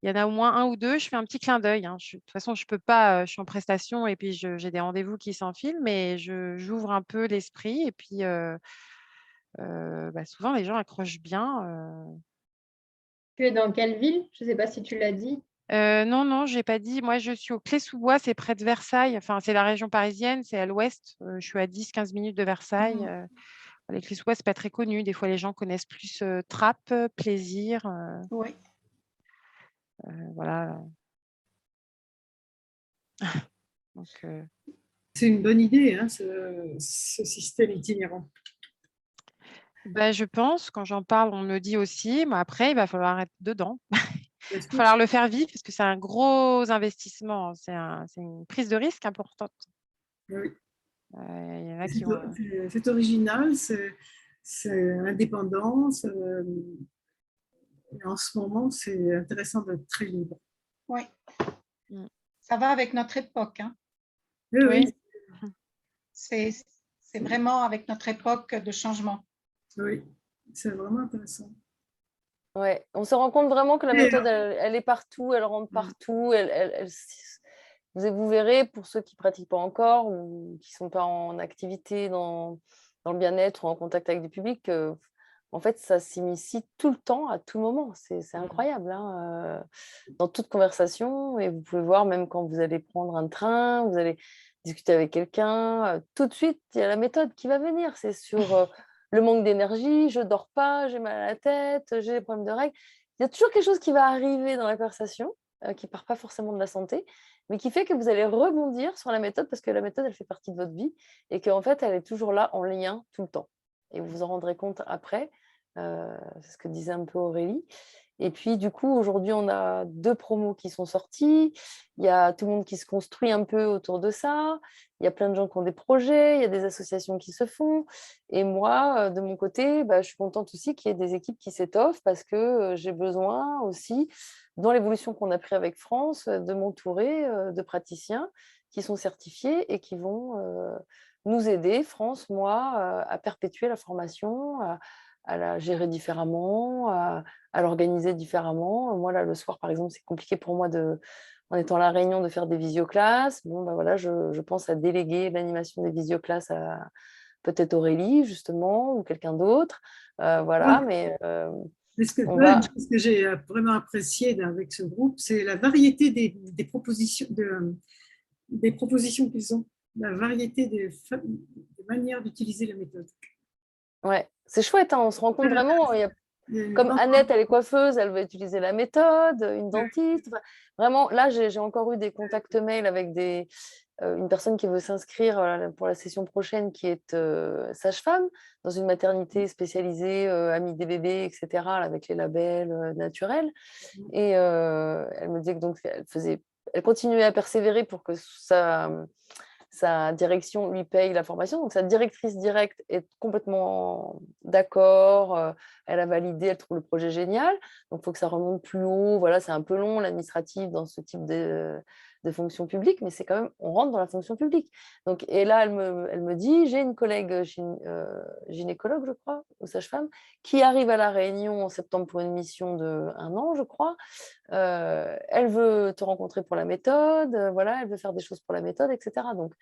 S14: il y en a au moins 1 ou 2, je fais un petit clin d'œil, hein. De toute façon, je ne peux pas, je suis en prestation et puis j'ai des rendez-vous qui s'enfilent, mais j'ouvre un peu l'esprit et puis souvent, les gens accrochent bien.
S15: Tu es dans quelle ville? Je ne sais pas si tu l'as dit.
S14: Non, non, je n'ai pas dit. Moi, je suis au Clé-sous-Bois, c'est près de Versailles. Enfin, c'est la région parisienne, c'est à l'ouest. Je suis à 10-15 minutes de Versailles. Les Clé-sous-Bois, ce n'est pas très connu. Des fois, les gens connaissent plus Trappes, Plaisir.
S13: Oui.
S14: Voilà. Donc,
S3: c'est une bonne idée, hein, ce système itinérant.
S14: je pense, quand j'en parle, on me le dit aussi. Mais après, il va falloir être dedans. Il va falloir le faire vivre parce que c'est un gros investissement. C'est une prise de risque importante.
S3: Oui.
S14: Il y en a qui
S3: c'est original, c'est indépendant. En ce moment, c'est intéressant d'être très libre.
S13: Oui. Ça va avec notre époque. Hein.
S3: Oui.
S13: C'est vraiment avec notre époque de changement.
S3: Oui, c'est vraiment intéressant.
S7: Ouais, on se rend compte vraiment que la méthode, elle est partout, elle rentre partout. Vous verrez, pour ceux qui ne pratiquent pas encore ou qui ne sont pas en activité dans le bien-être ou en contact avec du public, en fait, ça s'initie tout le temps, à tout moment. C'est incroyable, hein, dans toute conversation. Et vous pouvez voir, même quand vous allez prendre un train, vous allez discuter avec quelqu'un, tout de suite, il y a la méthode qui va venir. C'est sur le manque d'énergie, je ne dors pas, j'ai mal à la tête, j'ai des problèmes de règles. Il y a toujours quelque chose qui va arriver dans la conversation, qui ne part pas forcément de la santé, mais qui fait que vous allez rebondir sur la méthode parce que la méthode, elle fait partie de votre vie et qu'en fait, elle est toujours là en lien tout le temps. Et vous vous en rendrez compte après. C'est ce que disait un peu Aurélie. Et puis, du coup, aujourd'hui, on a 2 promos qui sont sortis. Il y a tout le monde qui se construit un peu autour de ça. Il y a plein de gens qui ont des projets. Il y a des associations qui se font. Et moi, de mon côté, je suis contente aussi qu'il y ait des équipes qui s'étoffent parce que j'ai besoin aussi, dans l'évolution qu'on a pris avec France, de m'entourer de praticiens qui sont certifiés et qui vont nous aider, France, moi, à perpétuer la formation, à la gérer différemment, à l'organiser différemment. Moi, là, le soir, par exemple, c'est compliqué pour moi, en étant à La Réunion, de faire des visioclasses. Bon, voilà, je pense à déléguer l'animation des visioclasses à peut-être Aurélie, justement, ou quelqu'un d'autre. Voilà, mais
S3: ce que j'ai vraiment apprécié avec ce groupe, c'est la variété des propositions, des propositions qu'ils ont, la variété des manières d'utiliser la méthode.
S7: Ouais, c'est chouette, hein, on se rend compte vraiment. Comme Annette, elle est coiffeuse, elle va utiliser la méthode, une dentiste. Enfin, vraiment, là, j'ai encore eu des contacts mail avec une personne qui veut s'inscrire pour la session prochaine, qui est sage-femme dans une maternité spécialisée, amie des bébés, etc., là, avec les labels naturels. Et elle me disait que donc elle continuait à persévérer pour que sa direction lui paye la formation. Donc, sa directrice directe est complètement d'accord. Elle a validé, elle trouve le projet génial. Donc, il faut que ça remonte plus haut. Voilà, c'est un peu long, l'administratif, dans ce type de fonction publique, mais c'est quand même, on rentre dans la fonction publique. Donc, et là, elle me dit, j'ai une collègue gynécologue, je crois, ou sage-femme, qui arrive à La Réunion en septembre pour une mission d'1 an, je crois. Elle veut te rencontrer pour la méthode, voilà, elle veut faire des choses pour la méthode, etc. Donc,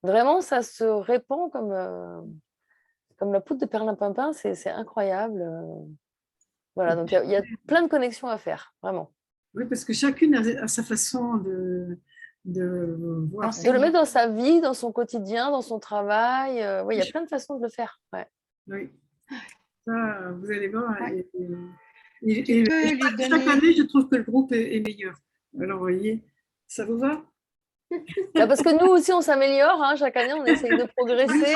S7: vraiment, ça se répand comme la poudre de perlimpinpin, c'est incroyable. Voilà, donc il y a plein de connexions à faire, vraiment.
S3: Oui, parce que chacune a sa façon de voir.
S7: De le mettre dans sa vie, dans son quotidien, dans son travail. Oui, il y a plein de façons de le faire. Ouais.
S3: Oui, ça, vous allez voir. Ouais. Et chaque année, je trouve que le groupe est meilleur. Alors, vous voyez, ça vous va?
S7: Parce que nous aussi, on s'améliore. Hein, chaque année, on essaye de progresser.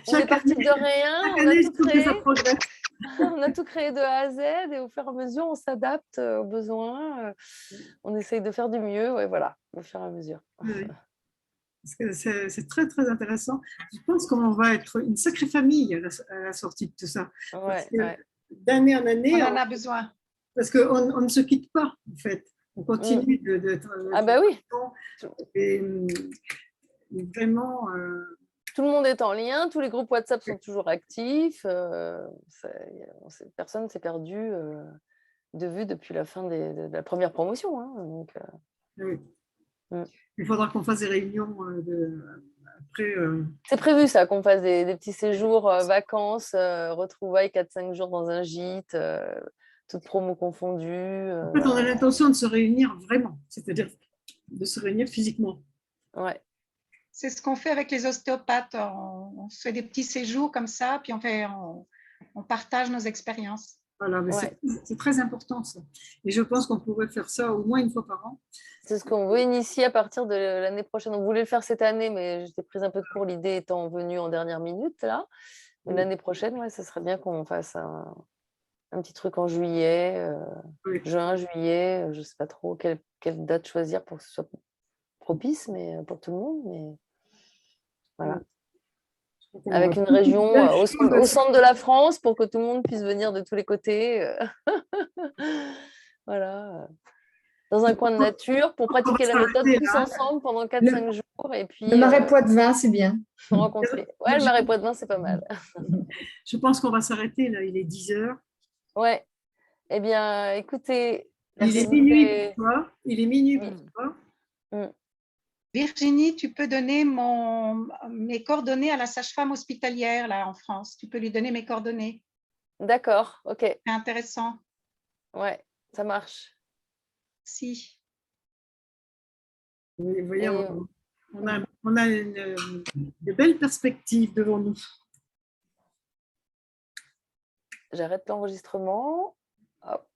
S7: On est parti de rien. On a tout créé. On a tout créé de A à Z et au fur et à mesure, on s'adapte aux besoins. On essaye de faire du mieux. Ouais, voilà, au fur et à mesure.
S3: Oui. Parce que c'est très, très intéressant. Je pense qu'on va être une sacrée famille à la sortie de tout ça.
S7: Ouais,
S3: d'année en année,
S13: on en a besoin.
S3: Parce qu'on ne se quitte pas, en fait. On continue de
S7: ah ben oui.
S3: Et vraiment...
S7: Tout le monde est en lien, tous les groupes WhatsApp sont toujours actifs. Personne ne s'est perdu de vue depuis la fin de la première promotion. Hein, donc,
S3: oui. Il faudra qu'on fasse des réunions après.
S7: C'est prévu ça, qu'on fasse des petits séjours, vacances, retrouvailles 4-5 jours dans un gîte, toutes promos confondues.
S3: En fait, on a l'intention de se réunir vraiment, c'est-à-dire de se réunir physiquement.
S7: Ouais.
S13: C'est ce qu'on fait avec les ostéopathes. On se fait des petits séjours comme ça, puis on partage nos expériences.
S3: Voilà, mais c'est très important ça. Et je pense qu'on pourrait faire ça au moins une fois par an.
S7: C'est ce qu'on veut initier à partir de l'année prochaine. On voulait le faire cette année, mais j'étais prise un peu de court, l'idée étant venue en dernière minute. Là. Mais l'année prochaine, ouais, ça serait bien qu'on fasse un petit truc en juillet, juin, juillet. Je ne sais pas trop quelle date choisir pour que ce soit propice pour tout le monde. Mais voilà. Avec une région au centre de la France pour que tout le monde puisse venir de tous les côtés. Voilà. Dans un coin de nature pour pratiquer la méthode tous ensemble pendant 4-5 jours. Et puis,
S10: le Marais Poitevin, c'est bien.
S7: Se rencontrer. Ouais, le Marais Poitevin, c'est pas mal.
S3: Je pense qu'on va s'arrêter là, il est 10h.
S7: Ouais. Eh bien, écoutez,
S3: il est minuit pour toi. Il est minuit pour toi.
S13: Virginie, tu peux donner mes coordonnées à la sage-femme hospitalière là en France. Tu peux lui donner mes coordonnées.
S7: D'accord, ok.
S13: C'est intéressant.
S7: Ouais, ça marche.
S13: Si.
S3: Vous voyez, on a de belles perspectives devant nous.
S7: J'arrête l'enregistrement. Hop.